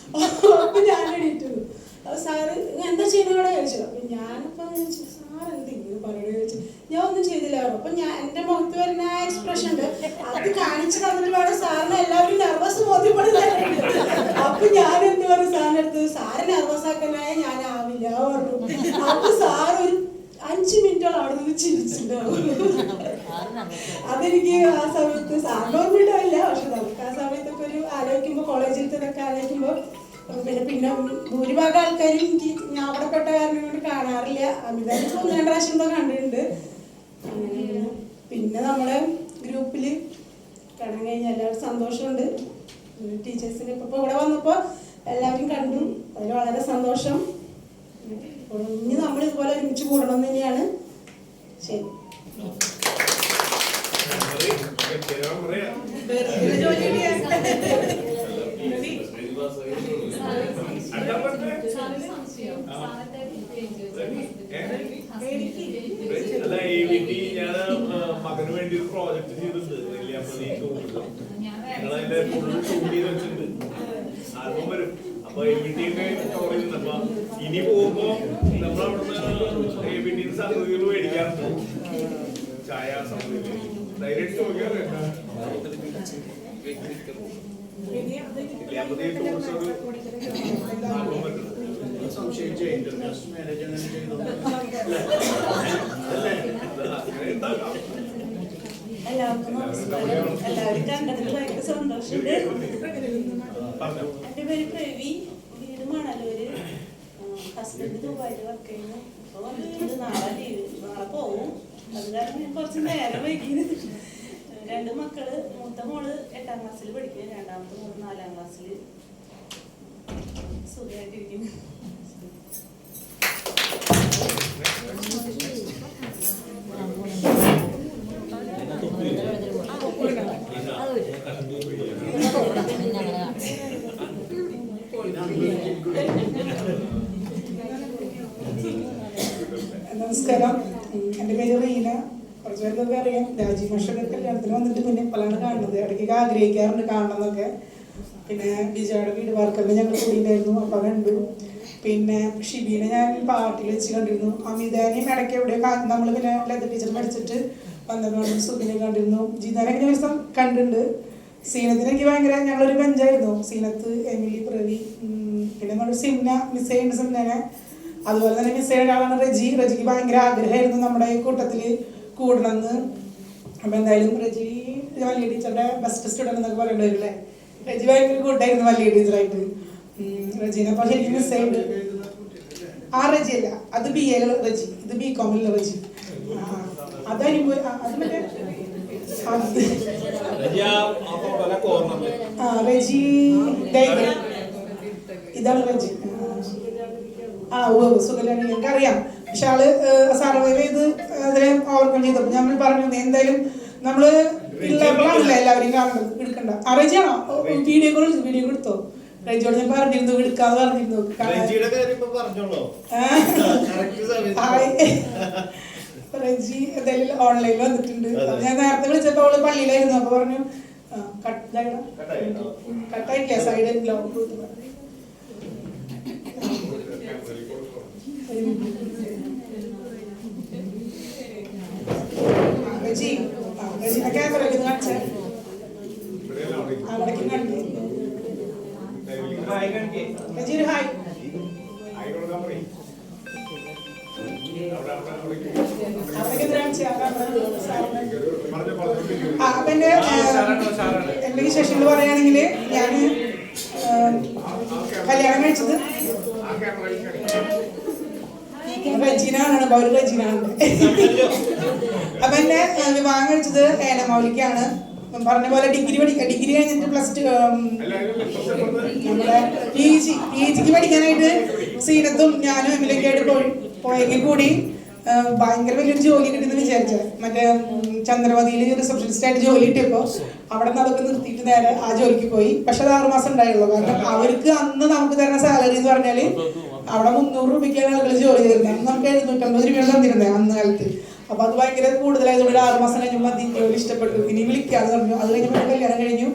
അപ്പൊ ഞാൻ എണീറ്റു. അപ്പൊ സാറ് എന്താ ചെയ്യുന്നവിടെ ചോദിച്ചു. അപ്പൊ ഞാനിപ്പോ സാർ എന്തെങ്കിലും പറയണ ചോദിച്ചു. ഞാൻ ഒന്നും ചെയ്തില്ല. അപ്പൊ ഞാൻ എൻ്റെ മുഖത്ത് വരുന്ന ആ എക്സ്പ്രഷൻ ഉണ്ട്, അത് കാണിച്ചു തന്നിട്ട് വേണം സാറിന് എല്ലാവരും നെർവസ് ബോധ്യപ്പെടുത്താനുണ്ട്. അപ്പൊ ഞാൻ എന്ത് പറഞ്ഞു സാറിൻ്റെ അടുത്ത്, സാറ് നെർവസ് ആക്കാനായ ഞാൻ ആവില്ല പറഞ്ഞു. അപ്പൊ സാർ ഒരു 5 മിനിറ്റോളം അവിടെ നിന്ന് ചിരിച്ചിട്ടുണ്ടാവും. അതെനിക്ക് ആ സമയത്ത് സാറിന് ഓർമ്മയില്ല. പക്ഷെ നമുക്ക് ആ സമയത്തൊക്കെ ഒരു ആലോചിക്കുമ്പോൾ, കോളേജിലത്തെ ആലോചിക്കുമ്പോൾ പിന്നെ ഭൂരിഭാഗം ആൾക്കാരും എനിക്ക് ഞാൻ അവിടെ പെട്ട കാരണം കൊണ്ട് കാണാറില്ല. അമിതാഭ് 1-2 പ്രാവശ്യം എന്തോ കണ്ടിട്ടുണ്ട്. പിന്നെ നമ്മുടെ ഗ്രൂപ്പിൽ കാണാൻ കഴിഞ്ഞ എല്ലാവരും സന്തോഷമുണ്ട്. ടീച്ചേഴ്സിന് ഇപ്പോൾ ഇവിടെ വന്നപ്പോൾ എല്ലാവരും കണ്ടു, അതിൽ വളരെ സന്തോഷം. ഇനി നമ്മൾ ഇതുപോലെ ഒരുമിച്ച് കൂടണം എന്ന് തന്നെയാണ്. ശരി. അല്ല AVT ഞാൻ മകന് വേണ്ടി ഒരു പ്രോജക്ട് ചെയ്തിട്ടുണ്ട്. ഞങ്ങളതിന്റെ ഫുൾ ഷൂട്ട് ചെയ്ത് വെച്ചിട്ടുണ്ട്. ആൽബം വരും. അപ്പൊ AVT-ന്റെ സ്റ്റോറിയുണ്ട്. അപ്പൊ ഇനി പോകുമ്പോ നമ്മളവിടുന്ന് AVT സാമഗ്രികൾ മേടിക്കാറുണ്ട്. ചായ സാമഗ്രികൾ ഡയറക്റ്റ് ചോദിക്കാറ് സംശയിച്ച ഇന്റർനാഷണൽ മാരേജ് അങ്ങനെ ചെയ്തു. എല്ലാവർക്കും നമസ്കാരം. എല്ലാവരും കണ്ടതിൽ ഭയങ്കര സന്തോഷമുണ്ട്. എൻ്റെ പേര് പ്രവി, വീട് മണലൂര്. ഹസ്ബൻഡ് ദുബായിൽ വർക്ക് ചെയ്യുന്നു. ഇപ്പോൾ വന്നിട്ടുണ്ട്. നാളെ ലീവ്, നാളെ പോവും. അത് കാരണം ഞാൻ കുറച്ച് നേരം വൈകിയത്. 2 മക്കള്. മൂത്ത മോള് 8ാം ക്ലാസ്സിൽ പഠിക്കുക, രണ്ടാമത്തെ മോള് 4ാം ക്ലാസ്സിൽ. സുഖമായിട്ടിരിക്കുന്നു. നമസ്കാരം. എൻ്റെ പേര് റീന. കുറച്ച് പേർക്കൊക്കെ അറിയാം. രാജീവ് മാഷയുടെ കല്യാണത്തിന് വന്നിട്ട് പിന്നെ ഇപ്പോഴാണ് കാണുന്നത്. ഇടയ്ക്കൊക്കെ ആഗ്രഹിക്കാറുണ്ട് കാണണം എന്നൊക്കെ. പിന്നെ ബിജയുടെ വീട് വാർക്കലിൽ ഞങ്ങൾ കൂടിയിട്ടുണ്ടായിരുന്നു, അപ്പോൾ കണ്ടു. പിന്നെ ഷിബീനെ ഞാൻ പാർട്ടിയിൽ വെച്ച് കണ്ടിരുന്നു. അമിതാനെയും ഇടയ്ക്ക് എവിടെ നമ്മൾ പിന്നെ ലത ടീച്ചർ മരിച്ചിട്ട് വന്നപ്പോൾ സുബിനെ കണ്ടിരുന്നു. ജീതാനൊക്കെ ഞാൻ ദിവസം കണ്ടിട്ടുണ്ട്. സീനത്തിന് എനിക്ക് ഭയങ്കര, ഞങ്ങളൊരു ബെഞ്ചായിരുന്നു. സീനത്ത്, എമിലി, പ്രവി, പിന്നെ നമ്മുടെ സിംന, മിസ് ചെയ്യുന്നുണ്ട് സിംനനെ. അതുപോലെ തന്നെ മിസ് ചെയ്യുന്ന ഒരാളാണ് റജി. റജിക്ക് ഭയങ്കര ആഗ്രഹമായിരുന്നു നമ്മുടെ ഈ കൂട്ടത്തിൽ കൂടണമെന്ന്. അപ്പം എന്തായാലും റജി വലിയ ടീച്ചറുടെ ബെസ്റ്റ് സ്റ്റുഡൻറ്റ് എന്നൊക്കെ പറയേണ്ടി വരില്ലേ. റജി ഭയങ്കര കൂട്ടായിരുന്നു വലിയ ടീച്ചറായിട്ട്. റജീനെ അപ്പോൾ ശരിക്കും മിസ് ചെയ്യുന്നുണ്ട്. ആ റജി അല്ല, അത് BA റജി, ഇത് BCom റജി. അതനുഭവം അത് മറ്റേ റജി ഇതാണ് റജി. സുഖലാണ്, ഞങ്ങൾക്കറിയാം. പക്ഷെ ആള് സർവൈവ് ചെയ്ത് അതിനെ ഓവർകം ചെയ്തപ്പോൾ നമ്മൾ പറഞ്ഞു എന്തായാലും നമ്മള് ഉള്ളപ്പോഴാണല്ലോ എല്ലാവരും കാണുന്നത്, എടുക്കണ്ട. ആ റജിയാണോ വീഡിയോ എടുത്തോ? റജിയോട് ഞാൻ പറഞ്ഞിരുന്നു എടുക്കാന്ന് പറഞ്ഞിരുന്നു. റജി എന്തായാലും ഓൺലൈനിൽ വന്നിട്ടുണ്ട്. ഞാൻ നേരത്തെ വിളിച്ചപ്പോ അവള് പള്ളിയിലായിരുന്നു. അപ്പൊ പറഞ്ഞു കട്ടായിട്ടില്ല, സൈഡ് റജി റജിനെ ക്യാമറ കാണിച്ചാൽ അവിടേക്കും കണ്ടു. റജി ഒരു ഹായ്. അപ്പൊ എന്റെ വിശേഷങ്ങൾ പറയുകയാണെങ്കിൽ ഞാൻ കല്യാണം കഴിച്ചത് റജീനാണ്, ഒരു റജീനാണ്. അപ്പൊ എന്നെ വിവാഹം കഴിച്ചത് ഏലമൗലിക്കാണ്. പറഞ്ഞ പോലെ ഡിഗ്രി കഴിഞ്ഞിട്ട് +2 നമ്മുടെ PGക്ക് പഠിക്കാനായിട്ട് സീനത്തും ഞാനും എമ്മിലൊക്കെ ആയിട്ട് പോയെങ്കിൽ കൂടി ഭയങ്കര വലിയൊരു ജോലി കിട്ടുമെന്ന് വിചാരിച്ചത്. മറ്റേ ചന്ദ്രമതിയിൽ റിസപ്ഷനിസ്റ്റ് ആയിട്ട് ജോലി കിട്ടിയപ്പോൾ അവിടെ നിന്ന് അതൊക്കെ നിർത്തിയിട്ട് നേരെ ആ ജോലിക്ക് പോയി. പക്ഷെ അത് 6 മാസം ഉണ്ടായുള്ളൂ. കാരണം അവർക്ക് അന്ന് നമുക്ക് തരുന്ന സാലറി എന്ന് പറഞ്ഞാൽ അവിടെ 300 രൂപയ്ക്കാണ് ആളുകൾ ജോലി തരുന്നത്. അന്ന് നമുക്ക് 750 രൂപയാണ് തന്നിരുന്നത് അന്ന് കാലത്ത്. അപ്പൊ അത് ഭയങ്കര കൂടുതലായതുകൊണ്ട് ഒരു 6 മാസം കഴിഞ്ഞപ്പോൾ മതി, ജോലി ഇഷ്ടപ്പെട്ടു, ഇനി വിളിക്കാന്ന് പറഞ്ഞു. അത് കഴിഞ്ഞപ്പോൾ കല്യാണം കഴിഞ്ഞു.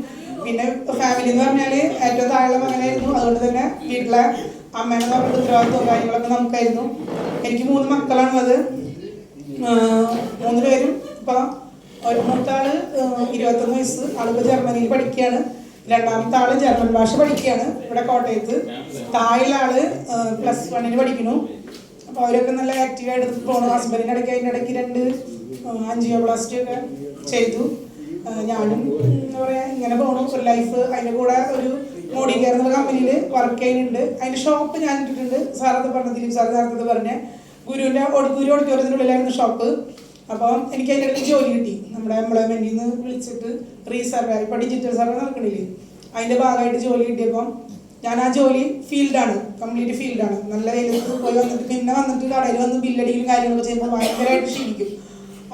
പിന്നെ ഫാമിലി എന്ന് പറഞ്ഞാല് ഏറ്റവും താഴെ മകനായിരുന്നു. അതുകൊണ്ട് തന്നെ വീട്ടിലെ അമ്മേനെ പറഞ്ഞ ഉത്തരവാദിത്വവും കാര്യങ്ങളൊക്കെ നമുക്കായിരുന്നു. എനിക്ക് 3 മക്കളാണുള്ളത്. 3 പേരും ഇപ്പൊ മൂത്താള് 21 വയസ്സ്, ആളിപ്പോ ജർമ്മനിയിൽ പഠിക്കുകയാണ്. രണ്ടാമത്തെ ആള് ജർമ്മൻ ഭാഷ പഠിക്കുകയാണ് ഇവിടെ കോട്ടയത്ത്. താഴെ ആള് +1 പഠിക്കുന്നു. അപ്പൊ അവരൊക്കെ നല്ല ആക്റ്റീവായിട്ട് പോണു. ഹസ്ബൻഡിന്റെ ഇടയ്ക്ക് അതിൻ്റെ ഇടയ്ക്ക് 2 ആൻജിയോപ്ലാസ്റ്റി ഒക്കെ ചെയ്തു. ഞാനും എന്താ പറയാ ഇങ്ങനെ പോണു ഒരു ലൈഫ്. അതിന്റെ കൂടെ ഒരു മോഡി കെയർ എന്നുള്ള കമ്പനിയിൽ വർക്ക് ചെയ്യുന്നുണ്ട്. അതിന്റെ ഷോപ്പ് ഞാൻ ഇട്ടിട്ടുണ്ട്. സാറത് പറഞ്ഞ ദിലീപ് സാർ നേരത്തെ പറഞ്ഞ ഗുരു ഓഡിറ്റോറിയത്തിനുള്ളിലായിരുന്നു ഷോപ്പ്. അപ്പം എനിക്ക് അതിൻ്റെ ഇടയ്ക്ക് ജോലി കിട്ടി. നമ്മുടെ എംപ്ലോയ്മെന്റിൽ നിന്ന് വിളിച്ചിട്ട് റീസർവേ ഇപ്പം ഡിജിറ്റൽ സർവേ നടക്കണില്ലേ, അതിന്റെ ഭാഗമായിട്ട് ജോലി കിട്ടിയപ്പം ഞാൻ ആ ജോലി ഫീൽഡാണ്, കംപ്ലീറ്റ് ഫീൽഡാണ്. നല്ല വെയിലത്ത് പോയി വന്നിട്ട് പിന്നെ വന്നിട്ട് കടയിൽ വന്ന് ബില്ലടിക്കലും കാര്യങ്ങളൊക്കെ ചെയ്യുമ്പോൾ ഭയങ്കരമായിട്ട് ക്ഷീണിക്കും.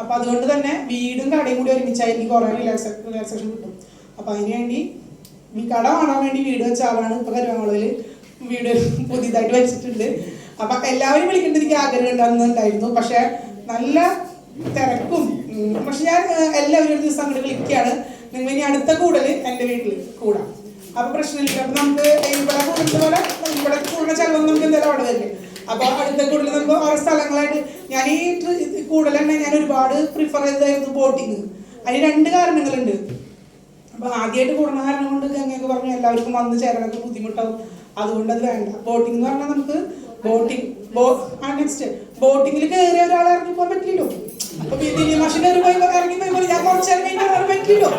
അപ്പം അതുകൊണ്ട് തന്നെ വീടും കടയും കൂടി ഒരുമിച്ചായി എനിക്ക് കുറേ റിലാക്സേഷൻ കിട്ടും. അപ്പം അതിനുവേണ്ടി ഈ കട കാണാൻ വേണ്ടി വീട് വെച്ച ആളാണ്. ഇപ്പം കരുവാങ്കുളയിൽ വീട് പുതിയതായിട്ട് വെച്ചിട്ടുണ്ട്. അപ്പം എല്ലാവരും വിളിക്കേണ്ടത് എനിക്ക് ആഗ്രഹം ഉണ്ടായിരുന്നു. പക്ഷെ നല്ല തിരക്കും. പക്ഷെ ഞാൻ എല്ലാവരും ഒരു ദിവസം അങ്ങോട്ട് വിളിക്കുകയാണ്, നിങ്ങൾ ഇനി അടുത്ത കൂടൽ എൻ്റെ വീട്ടിൽ കൂടാം. അപ്പൊ പ്രശ്നമില്ല. അപ്പൊ നമുക്ക് ഇവിടെ കൂടുന്ന പോലെ ഇവിടെ കൂടുന്ന ചിലവൊന്നും നമുക്ക് എന്തായാലും അവിടെ വരില്ലേ. അപ്പൊ അടുത്ത കൂടുതൽ നമുക്ക് ഓരോ സ്ഥലങ്ങളായിട്ട് ഞാൻ ഈ കൂടുതൽ തന്നെ ഞാൻ ഒരുപാട് പ്രിഫർ ചെയ്തായിരുന്നു ബോട്ടിങ്. അതിന് 2 കാരണങ്ങളുണ്ട്. അപ്പൊ ആദ്യമായിട്ട് കൂടുന്ന കാരണം കൊണ്ട് ഞങ്ങൾക്ക് പറഞ്ഞു എല്ലാവർക്കും വന്ന് ചേരാനൊക്കെ ബുദ്ധിമുട്ടാവും, അതുകൊണ്ട് അത് വേണ്ട. ബോട്ടിംഗ് എന്ന് പറഞ്ഞാൽ നമുക്ക് നെക്സ്റ്റ് ബോട്ടിങ്ങിൽ കയറിയ ഒരാളെ ഇറങ്ങി പോകാൻ പറ്റില്ലല്ലോ. അപ്പൊ ദിലീപ് മാഷ് ഇറങ്ങി പോയി ഞാൻ കുറച്ചേരം കഴിഞ്ഞാൽ പറ്റില്ലല്ലോ.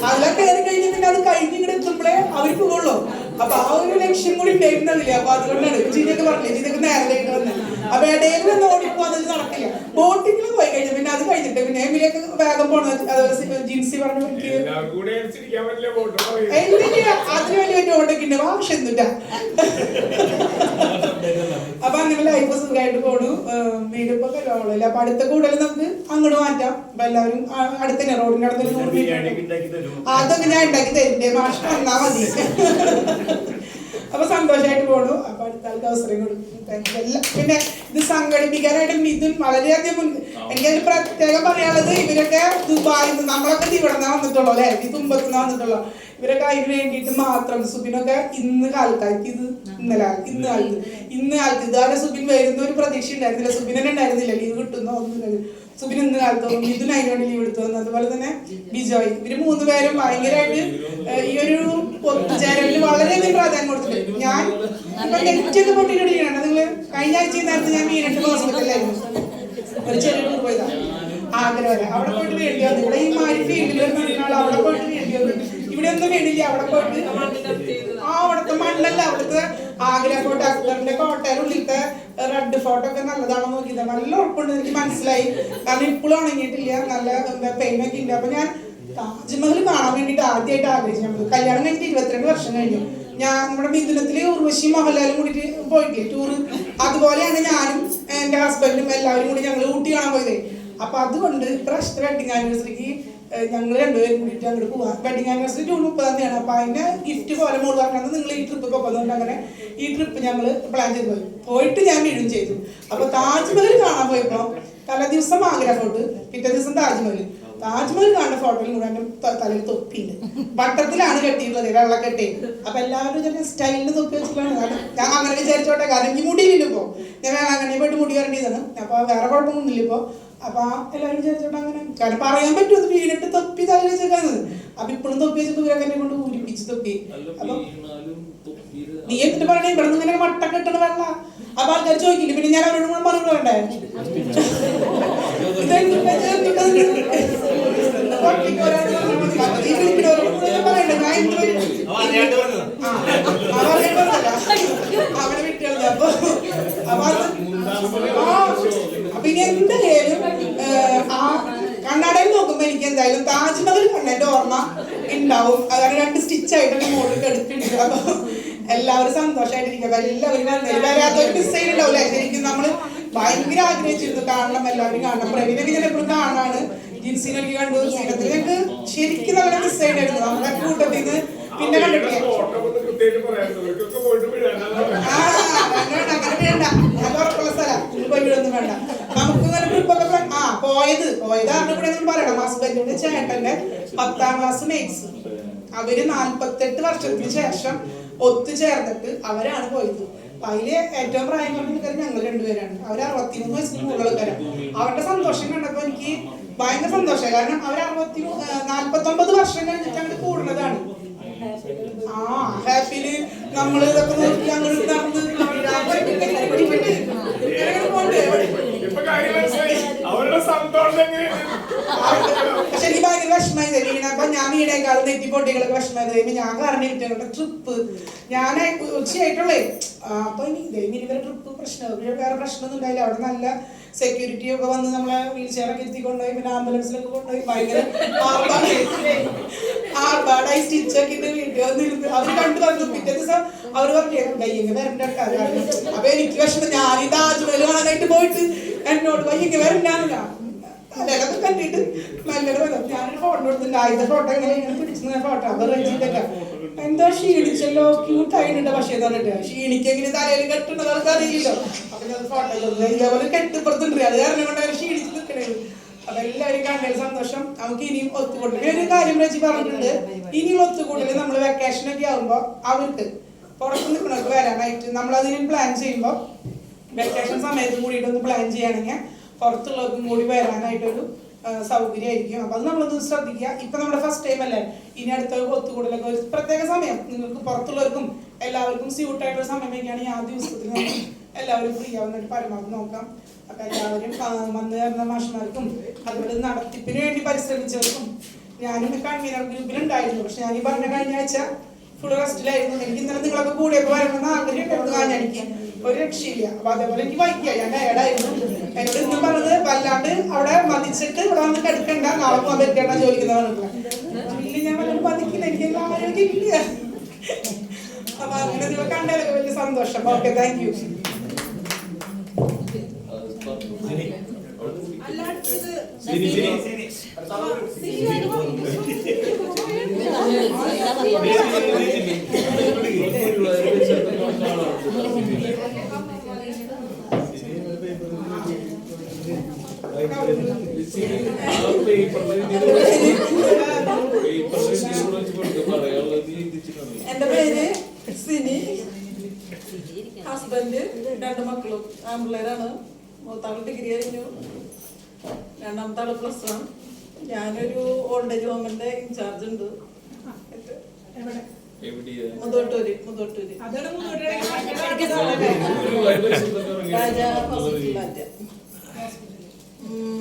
അതിലൊക്കെ കയറി കഴിഞ്ഞാൽ പിന്നെ അത് കഴിഞ്ഞ് ഇങ്ങനെ എത്തുമ്പോഴേ അവർക്ക് പോകുള്ളൂ. അപ്പൊ ആ ഒരു ലക്ഷ്യം കൂടി ഉണ്ടായിരുന്നില്ല. അപ്പൊ അതുകൊണ്ടാണ് ജിതൊക്കെ പറഞ്ഞില്ലേ, ജിതൊക്കെ നേരത്തെ വന്നത്. അപ്പൊ ഇടയിൽ നിന്ന് ഓടിപ്പോന്നത് നടക്കില്ല. ബോട്ടിങ്ങിൽ പോയി കഴിഞ്ഞാൽ പിന്നെ അത് കഴിഞ്ഞിട്ട് പിന്നെ എമ്മിലേക്ക് വേഗം പോണത്. അതുപോലെ ജിൻസി പറഞ്ഞു അതിന് വലിയ ഓട്ടൊക്കെ ഉണ്ട്, ആവശ്യമൊന്നുമില്ല. അപ്പൊ അങ്ങനെ ലൈഫ് സുഖമായിട്ട് പോണു. വീടിപ്പോ കല്യാണമില്ല. അപ്പൊ അടുത്ത കൂടുതൽ നമുക്ക് അങ്ങോട്ട് മാറ്റാം. അപ്പൊ എല്ലാവരും അടുത്തന്നെ റോഡിന്റെ അടുത്ത് അതൊക്കെ ഞാൻ ഉണ്ടാക്കി തരുന്നുണ്ട്, മാഷ് വന്നാ മതി. അപ്പൊ സന്തോഷമായിട്ട് പോണു. അപ്പൊ അടുത്ത ആൾക്ക് അവസരം കൊടുക്കും. പിന്നെ ഇത് സംഘടിപ്പിക്കാനായിട്ട് മിഥുൻ വളരെയധികം എനിക്കതിന് പ്രത്യേകം പറയാനുള്ളത്, ഇവരൊക്കെ ദുബായിൽ നിന്ന് നമ്മളൊക്കെ ഇവിടെ നിന്നാ വന്നിട്ടുള്ളൂ അല്ലെ, ഈ തുമ്പത്തുനിന്ന് വന്നിട്ടുള്ളൂ. ഇവരൊക്കെ അതിന് വേണ്ടിയിട്ട് മാത്രം. സുബിനൊക്കെ ഇന്ന് കാലത്ത് ഇന്ന് കാലത്ത് ഇതാരെ സുബിൻ വരുന്ന ഒരു പ്രതീക്ഷ ഉണ്ടായിരുന്നില്ല. സുബിനെ ഉണ്ടായിരുന്നില്ല, ലീവ് കിട്ടുന്ന ഒന്നുമില്ല. സുബിൻ ഇന്ന് കാലത്ത് വന്നു, മിഥുൻ അതിനുവേണ്ടി ലീവ് എടുത്തു വന്നു. അതുപോലെ തന്നെ ബിജോയ്. ഇവര് 3 പേരും ഭയങ്കരമായിട്ട് ഈ ഒരു ഒത്തുചേരലിന് വളരെയധികം പ്രാധാന്യം കൊടുത്തിട്ടുണ്ട്. ഞാൻ ഇപ്പൊ നെറ്റൊക്കെ പൊട്ടിയിട്ടിരിക്കണം. നിങ്ങള് കഴിഞ്ഞ ആഴ്ച നേരത്തെ ഞാൻ മീനട്ട് ഹോസ്പിറ്റലായിരുന്നു, ഒരു ചെറിയ ടൂർ പോയതാ ആഗ്രഹം വരെ. അവിടെ പോയിട്ട് വേണ്ടി വന്നു. ഇവിടെ ഈ മാരി ഫീൽഡിൽ അവിടെ പോയിട്ട് വേണ്ടി വന്നു. ഇവിടെ ഒന്നും വേണ്ടില്ല, അവിടെ പോയിട്ട് അവിടുത്തെ മണ്ണല്ല, അവിടുത്തെ ആഗ്ര ഫോട്ടോ, അക്ബറിന്റെ കോട്ടയുടെ ഉള്ളിലത്തെ റെഡ് ഫോട്ടോ ഒക്കെ നല്ലതാണോ നോക്കിയത്. നല്ല ഉറപ്പുണ്ട്, എനിക്ക് മനസ്സിലായി. കാരണം ഇപ്പോഴും ഉണങ്ങിയിട്ടില്ല, നല്ല പെയിനൊക്കെ ഉണ്ട്. അപ്പൊ ഞാൻ താജ്മഹൽ കാണാൻ വേണ്ടിയിട്ട് ആദ്യമായിട്ട് ആഗ്രഹിച്ചു. നമ്മൾ കല്യാണം കഴിഞ്ഞിട്ട് 22 വർഷം കഴിഞ്ഞു. ഞാൻ നമ്മുടെ മിഥുനത്തില് ഉർവശി മോഹൻലാലും കൂടിയിട്ട് പോയിട്ടില്ലേ ടൂറ്, അതുപോലെയാണ് ഞാനും എന്റെ ഹസ്ബൻഡും എല്ലാവരും കൂടി ഞങ്ങൾ ഊട്ടി കാണാൻ പോയതേ. അപ്പൊ അതുകൊണ്ട് ഇപ്രാവശ്യത്തെ വെഡിങ് ആനിവേഴ്സറിക്ക് ഞങ്ങൾ 2 പേരും കൂടിയിട്ട് അങ്ങോട്ട് പോവാം. വെഡിങ് ആനിവേഴ്സറി ജൂൺ 30 അപ്പൊ അതിന്റെ ഗിഫ്റ്റ് പോലെ മോള് പറഞ്ഞത് നിങ്ങൾ ഈ ട്രിപ്പ് പോകുന്നതുകൊണ്ട് അങ്ങനെ ഈ ട്രിപ്പ് ഞങ്ങൾ പ്ലാൻ ചെയ്ത് പോയിട്ട് ഞാൻ വീഴും ചെയ്തു. അപ്പൊ താജ്മഹൽ കാണാൻ പോയപ്പോ തലേ ദിവസം ആഗ്ര ഫോർട്ട്, പിറ്റേ ദിവസം താജ്മഹൽ. താജ്മഹൽ കാണുന്ന ഫോട്ടോയിൽ മുഴുവൻ തലയിൽ തൊപ്പിണ്ട്, വട്ടത്തിലാണ് കെട്ടിയിട്ടുള്ളത്, വെള്ളക്കെട്ടി. അപ്പൊ എല്ലാവരും ചില സ്റ്റൈലിന് തൊപ്പി വെച്ചിട്ടാണ്. ഞാൻ അങ്ങനെ വിചാരിച്ചോട്ടെ, കാരണം എനിക്ക് മുടിയില്ല ഇപ്പോ. ഞാൻ അങ്ങനെ പോയിട്ട് മുടി വരേണ്ടതാണ്. അപ്പൊ വേറെ കുഴപ്പമൊന്നുമില്ല ഇപ്പൊ. അപ്പൊ എല്ലാവരും വിചാരിച്ചോട്ടെ അങ്ങനെ, കാരണം പറയാൻ പറ്റും അത് വീണിട്ട് തൊപ്പി തല വെച്ചേക്കാന്ന്. അപ്പൊ ഇപ്പോഴും തൊപ്പി വെച്ചപ്പോ ഇവരൊക്കെ എന്നെ കൊണ്ട് ഊരിപ്പിച്ച് തൊപ്പി. അപ്പൊ നീ എന്നിട്ട് പറയണേ ഇവിടെ നിന്ന് ഇങ്ങനെ വട്ടം കെട്ടണ വെള്ള. അപ്പൊ ആൾക്കാർ ചോദിക്കില്ല, പിന്നെ ഞാൻ അവരോട് കൂടെ മറുപടി വേണ്ടേ. അവനെ വിട്ടത്. അപ്പൊ ഇനി എന്തായാലും ആ കണ്ണടയിൽ നോക്കുമ്പോ എനിക്ക് എന്തായാലും താജ്മഹൽ കണ്ണന്റെ ഓർമ്മ ഉണ്ടാവും. അതാണ് 2 സ്റ്റിച്ചായിട്ട് മോളിൽ എടുത്തിട്ടുണ്ട്. അപ്പൊ എല്ലാവരും സന്തോഷമായിട്ടിരിക്കും. എല്ലാവരും വരാത്തൊരു ഡിസൈൻ ഉണ്ടാവില്ലേ. ശരിക്കും നമ്മള് ഭയങ്കര ആഗ്രഹിച്ചിരുന്നു കാണണം, എല്ലാവരും കാണണം. പ്രവീണൊക്കെ ഞാൻ എപ്പോഴും കാണാണ്, ജിൻസിനൊക്കെ കണ്ടു, സീനത്തിൽ ഞങ്ങൾക്ക് ശരിക്കും നല്ല ഡിസൈൻ ആയിരുന്നു. നമ്മുടെ കൂട്ടത്തിൽ നിന്ന് പിന്നെ കണ്ടിട്ടില്ല. അങ്ങനെ വേണ്ട, നല്ല ഉറപ്പുള്ള സ്ഥലം, പോയിട്ടൊന്നും വേണ്ട. നമുക്ക് ഇങ്ങനെ ട്രിപ്പൊക്കെ പോയത് കാരണം കൂടെ നമ്മൾ പറയണം. ഹസ്ബൻഡിന്റെ ചേട്ടന്റെ 10ാം ക്ലാസ് മേറ്റ്സ് അവര് 48 വർഷത്തിന് ശേഷം ഒത്തുചേർന്നിട്ട് അവരാണ് പോയത്. അപ്പൊ അതില് ഏറ്റവും പ്രായം കുറഞ്ഞ ഞങ്ങൾ രണ്ടുപേരാണ്. അവർ 63 വയസ്സിന് മുകളിൽക്കാരാണ്. അവരുടെ സന്തോഷം കണ്ടപ്പോ എനിക്ക് ഭയങ്കര സന്തോഷമായി. കാരണം അവർ 49 വർഷം കഴിഞ്ഞിട്ട് അങ്ങോട്ട് കൂടുന്നതാണ്. ഹാപ്പിയില് നമ്മള് ഇതൊക്കെ നോക്കി അങ്ങോട്ട് നടന്ന് പക്ഷെ എനിക്ക് ഭയങ്കര വിഷമായി തരും. അപ്പൊ ഞാൻ വീടേക്കാളും നെറ്റിപ്പൊട്ടികളൊക്കെ വിഷമായി കഴിയുമ്പോ ഞാൻ കാരണം ഇരിക്കുന്നുണ്ട് ട്രിപ്പ്. ഞാൻ ഉച്ചയായിട്ടുള്ളേ. അപ്പൊ ഇനി ഇവരെ ട്രിപ്പ് പ്രശ്നം വേറെ പ്രശ്നമൊന്നും ഉണ്ടായില്ല. അവിടെ നല്ല സെക്യൂരിറ്റി ഒക്കെ വന്ന് നമ്മളെ വീൽ ചെയറൊക്കെ ഇരുത്തി കൊണ്ടുപോയി. പിന്നെ ആംബുലൻസിലൊക്കെ കൊണ്ടുപോയി. ഭയങ്കര ആർഭാടായി സ്റ്റിച്ചൊക്കെ ഇട്ട് വീട്ടിൽ വന്നിരുന്ന് അവർ കണ്ടു വന്നു. പിറ്റേ ദിവസം അവർ പറഞ്ഞു വയ്യങ്ങ വരണ്ട. അപ്പൊ എനിക്ക് വിഷമം. ഞാൻ ഈ താജ്മഹൽ കാണാനായിട്ട് പോയിട്ട് എന്നോട് വയ്യങ്ങ വരണ്ടാന്നില്ല. അതൊക്കെ കണ്ടിട്ട് നല്ലൊരു ഞാനൊരു ഫോട്ടോ എടുത്തില്ല. ആദ്യത്തെ ഫോട്ടോ ഇങ്ങനെ പിടിച്ചിരുന്ന ഫോട്ടോ. അപ്പൊ റെജിന്റെ എന്തോ ക്ഷീണിച്ചല്ലോ ക്യൂട്ടായിട്ടുണ്ട്. പക്ഷേ പറഞ്ഞിട്ട് ക്ഷീണിക്കെങ്കിലും തലയിൽ കെട്ടുന്നത് അവർക്ക് അറിയില്ലോ. അപ്പൊ ഞാൻ ഫോട്ടോ ഇതേപോലെ കെട്ടിപ്പുറത്തുണ്ട്. അത് കാരണം കൊണ്ട് അവർ ക്ഷീണിച്ച് നിൽക്കണേ. അപ്പൊ എല്ലാവരും കണ്ടതിൽ സന്തോഷം. നമുക്ക് ഇനിയും ഒത്തുകൂടൽ. ഒരു കാര്യം റജി പറഞ്ഞിട്ടുണ്ട്. ഇനിയുള്ള ഒത്തുകൂടൽ നമ്മൾ വെക്കേഷനൊക്കെ ആകുമ്പോ അവർക്ക് പുറത്ത് നിൽക്കണവർക്ക് വരാനായിട്ട് നമ്മളതിന് പ്ലാൻ ചെയ്യുമ്പോൾ വെക്കേഷൻ സമയത്ത് കൂടിയിട്ടൊന്ന് പ്ലാൻ ചെയ്യുകയാണെങ്കിൽ പുറത്തുള്ളവർക്കും കൂടി വരാനായിട്ടൊരു സൗകര്യമായിരിക്കും. അപ്പൊ അത് നമ്മളൊന്ന് ശ്രദ്ധിക്കുക. ഇപ്പൊ നമ്മുടെ ഫസ്റ്റ് ടൈം അല്ലേ. ഇനി അടുത്ത ഒത്തുകൂടലൊക്കെ ഒരു പ്രത്യേക സമയം നിങ്ങൾക്ക് പുറത്തുള്ളവർക്കും എല്ലാവർക്കും സ്യൂട്ടായിട്ടൊരു സമയം വയ്ക്കുകയാണെങ്കിൽ ആ ദിവസത്തിൽ എല്ലാവരും ഫ്രീ ആവുന്നതായിട്ട് പരമാവധി നോക്കാം. അപ്പൊ എല്ലാവരും വന്നു ചേർന്ന മാഷന്മാർക്കും അതുപോലെ നടത്തിപ്പിന് വേണ്ടി പരിശ്രമിച്ചവർക്കും ഞാനും കൺവീനർ ഗ്രൂപ്പിലുണ്ടായിരുന്നു. പക്ഷെ ഞാൻ ഈ പറഞ്ഞ കഴിഞ്ഞ ആഴ്ച ഫുൾ റെസ്റ്റിലായിരുന്നു. എനിക്ക് ഇന്നലെ നിങ്ങളൊക്കെ കൂടെയൊക്കെ വരണമെന്ന് ആഗ്രഹം കാഞ്ഞടിക്ക് ഒരു രക്ഷയില്ല. അപ്പൊ അതേപോലെ എനിക്ക് വൈകിയ ഞാൻ ടയർഡായിരുന്നു. എന്നോട് ഇന്ന് പറഞ്ഞത് വല്ലാണ്ട് അവിടെ മതിച്ചിട്ട് ഇവിടെ വന്ന് കിടക്കണ്ട, നാളെ പോകാൻ പറ്റേണ്ട ജോലിക്കുന്ന പറഞ്ഞിട്ടില്ല. ഞാൻ വല്ലാണ്ട് മതിക്കില്ല. എനിക്ക് ആരോഗ്യം ഇല്ല. അപ്പൊ അങ്ങനെ നിങ്ങൾ കണ്ടതൊക്കെ വലിയ സന്തോഷം. Okay, thank you. എന്റെ പേര് സിനി. ഹസ്ബൻഡ് 2 മക്കളും ആൺപിള്ളേരാണ്. മൂത്താള് ഡിഗ്രി കഴിഞ്ഞു, രണ്ടാമത്തെ ആള് +1. ഞാനൊരു ഓൾഡ് ഏജ് ഹോമിന്റെ ഇൻചാർജ് ഉണ്ട്. മുതോട്ടൂര് രാജ ഹോസ്പിറ്റലിൽ.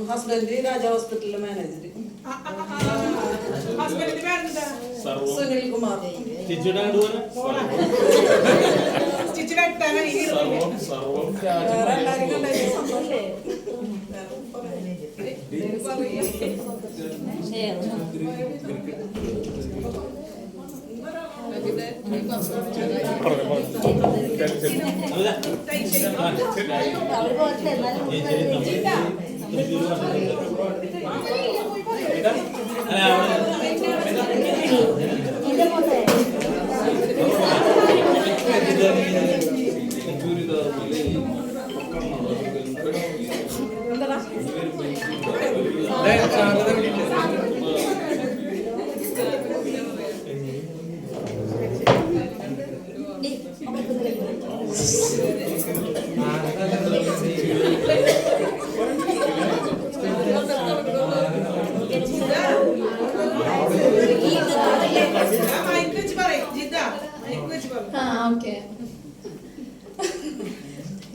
ഹസ്ബൻഡ് രാജ ഹോസ്പിറ്റലിലെ മാനേജർ. സുനിൽ കുമാർ. വേറെ എല്ലാവരും കണ്ടായിരുന്നു സന്തോഷം.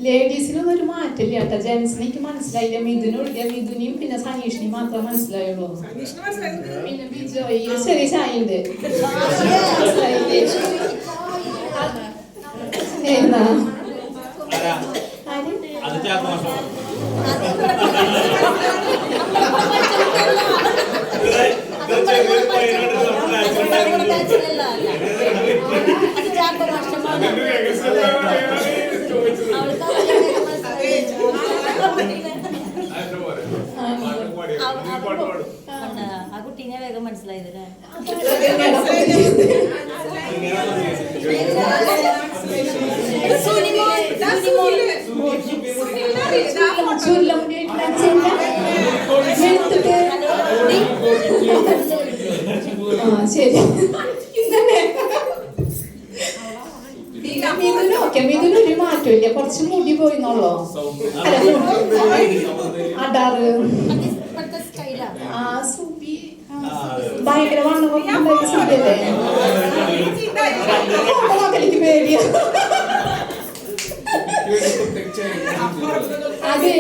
ലേഡീസിനൊന്നും ഒരു മാറ്റില്ല കേട്ടോ. ജെന്റ്സിനെ എനിക്ക് മനസ്സിലായില്ല. മിഥുനെയും പിന്നെ സനീഷിനെയും മാത്രമേ മനസ്സിലായുള്ളൂ. പിന്നെ ബിജോയി ചെറിയ ചായയുണ്ട്. എന്താ ആ കുട്ടീനെ വേഗം മനസ്സിലായതല്ലേ? ശരി. മിഥുനൊരു മാറ്റമില്ല, കുറച്ച് മുടി പോയിന്നുള്ളോ. അടാറ് ആ സൂപ്പി ഭയങ്കര വണ്ണമൊക്കെ സൂര്യല്ലേ. എനിക്ക് പേടിയാ. അതെ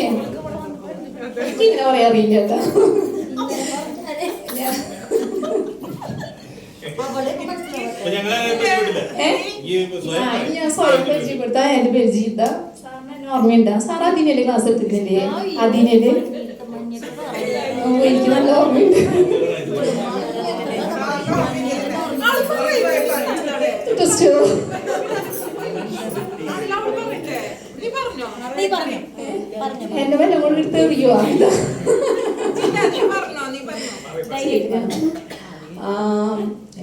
എനിക്കിങ്ങനെ പറയാൻ അറിയില്ല കേട്ടോ. ഞാൻ സ്വയം പരിചയപ്പെടുത്താ. എന്റെ പരിചയത്ത സാറിന് ഓർമ്മയുണ്ടാ? സാർ അതിനല്ലേ ക്ലാസ് എടുത്തിട്ടില്ലേ? അതിനല്ലേ എനിക്ക് നല്ല ഓർമ്മയുണ്ട്. എന്റെ വല്ലം കൊണ്ട് എടുത്ത് എറിയോ?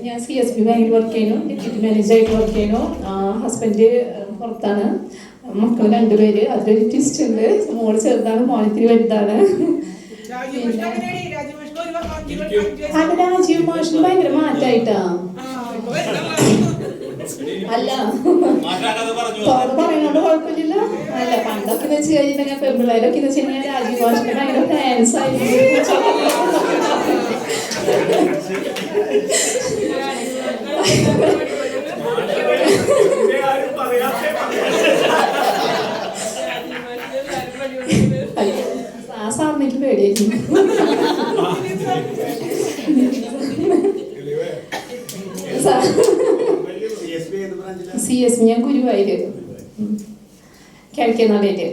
ഞാൻ CSB ബാങ്കിൽ വർക്ക് ചെയ്യുന്നു, ഡെപ്യൂട്ടി മാനേജറായിട്ട് വർക്ക് ചെയ്യുന്നു. ഹസ്ബൻഡ് പുറത്താണ്. മക്കൾ 2 പേര്. അതിലൊരു ട്വിസ്റ്റ് ഉണ്ട്. മോള് ചെറുതാണ്, മോളിത്തിരി വലുതാണ്. അത് രാജീവ് മാഷിന് ഭയങ്കര മാറ്റായിട്ടാ. അല്ല പറയുന്നോണ്ട് കുഴപ്പമില്ല. അല്ല പണ്ടൊക്കെ വെച്ച് കഴിഞ്ഞിട്ടുണ്ടെങ്കിൽ പെൺപിള്ളേരൊക്കെ വെച്ച് കഴിഞ്ഞാൽ രാജീവ് മാഷിന് ഭയങ്കര ഫാൻസ് ആയിരുന്നു. ആ സാറിനേക്ക് പേടിയായിരുന്നു. CSB ഞാൻ ഗുരുവായൂര് കിഴക്കേനാടേല്.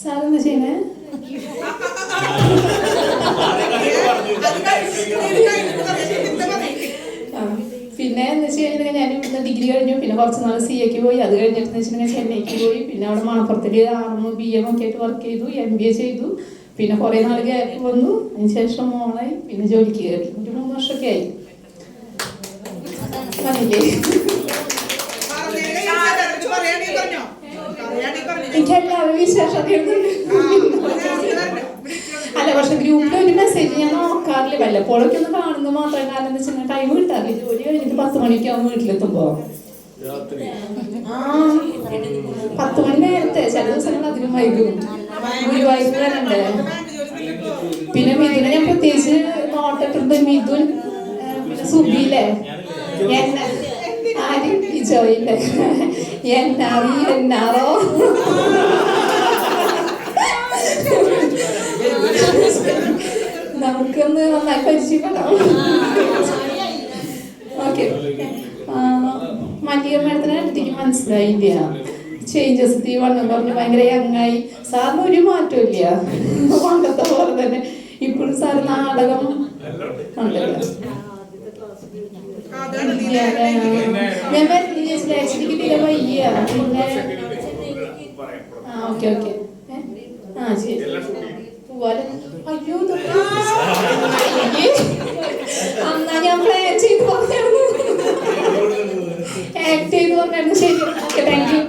സാറെന്താ ചെയ്യണേ? പിന്നെ എന്ന് വെച്ച് കഴിഞ്ഞിട്ടുണ്ടെങ്കിൽ ഞാൻ ഇവിടുന്ന് ഡിഗ്രി കഴിഞ്ഞു. പിന്നെ കുറച്ച് നാൾ CA പോയി. അത് കഴിഞ്ഞിട്ട് വെച്ചിട്ടുണ്ടെങ്കിൽ ചെന്നൈക്ക് പോയി. പിന്നെ അവിടെ മണപ്പുറത്തിൽ BM ഒക്കെ ആയിട്ട് വർക്ക് ചെയ്തു. MBA ചെയ്തു. പിന്നെ കുറെ നാൾ ഗ്യാപ്പ് വന്നു. അതിനുശേഷം മോളായി. പിന്നെ ജോലിക്ക് കയറി. ഒരു 3 വർഷമൊക്കെ ആയി. എനിക്ക് എല്ലാവരും വിശേഷം അറിയുന്നുണ്ട്. അല്ല പക്ഷെ ഗ്രൂപ്പിൽ ഒരു മെസ്സേജ് ഞാൻ നോക്കാറില്ല. വല്ലപ്പോഴൊക്കെ ഒന്ന് കാണുന്നത് മാത്രമേ. കാരണം എന്താ വെച്ചാൽ ടൈം കിട്ടാറില്ല. ജോലി കഴിഞ്ഞിട്ട് 10 മണിക്കാവും വീട്ടിലെത്തുമ്പോ. 10 മണി നേരത്തെ, ചില ദിവസങ്ങൾ അതിനും വൈകും. ഗുരുവായൂർ വരണ്ടേ. പിന്നെ മിഥുനെ ഞാൻ പ്രത്യേകിച്ച് നോട്ടിട്ടുണ്ട്. മിഥുൻ പിന്നെ സുബിയില്ലേ, ആരും വിജയില്ലേ, എന്നാറോ നമുക്കൊന്ന് നന്നായി പരിചയപ്പെടാം. ഓക്കെ. മല്ലിക മേഡത്തിനെ കണ്ടിട്ട് മനസ്സിലായില്ല. ചേഞ്ചസ് തീവണ്ണം പറഞ്ഞ് ഭയങ്കര യങ്ങായി. സാറിന് ഒരു മാറ്റവും ഇല്ല, പണ്ടത്തെ പോലെ തന്നെ. ഇപ്പോഴും സാറ് നാടകം ഉണ്ടല്ലോ. ഞാൻ ആക്ച്വലിക്ക് തീരെ വയ്യ. പിന്നെ ഓക്കെ ഓക്കെ. ശരി പോവാലോ. അയ്യോ അന്നാ ഞാൻ പ്ലാൻ ചെയ്ത് പറഞ്ഞായിരുന്നു, ആക്ട് ചെയ്ത് പറഞ്ഞായിരുന്നു. ശരി ഓക്കെ, താങ്ക് യു.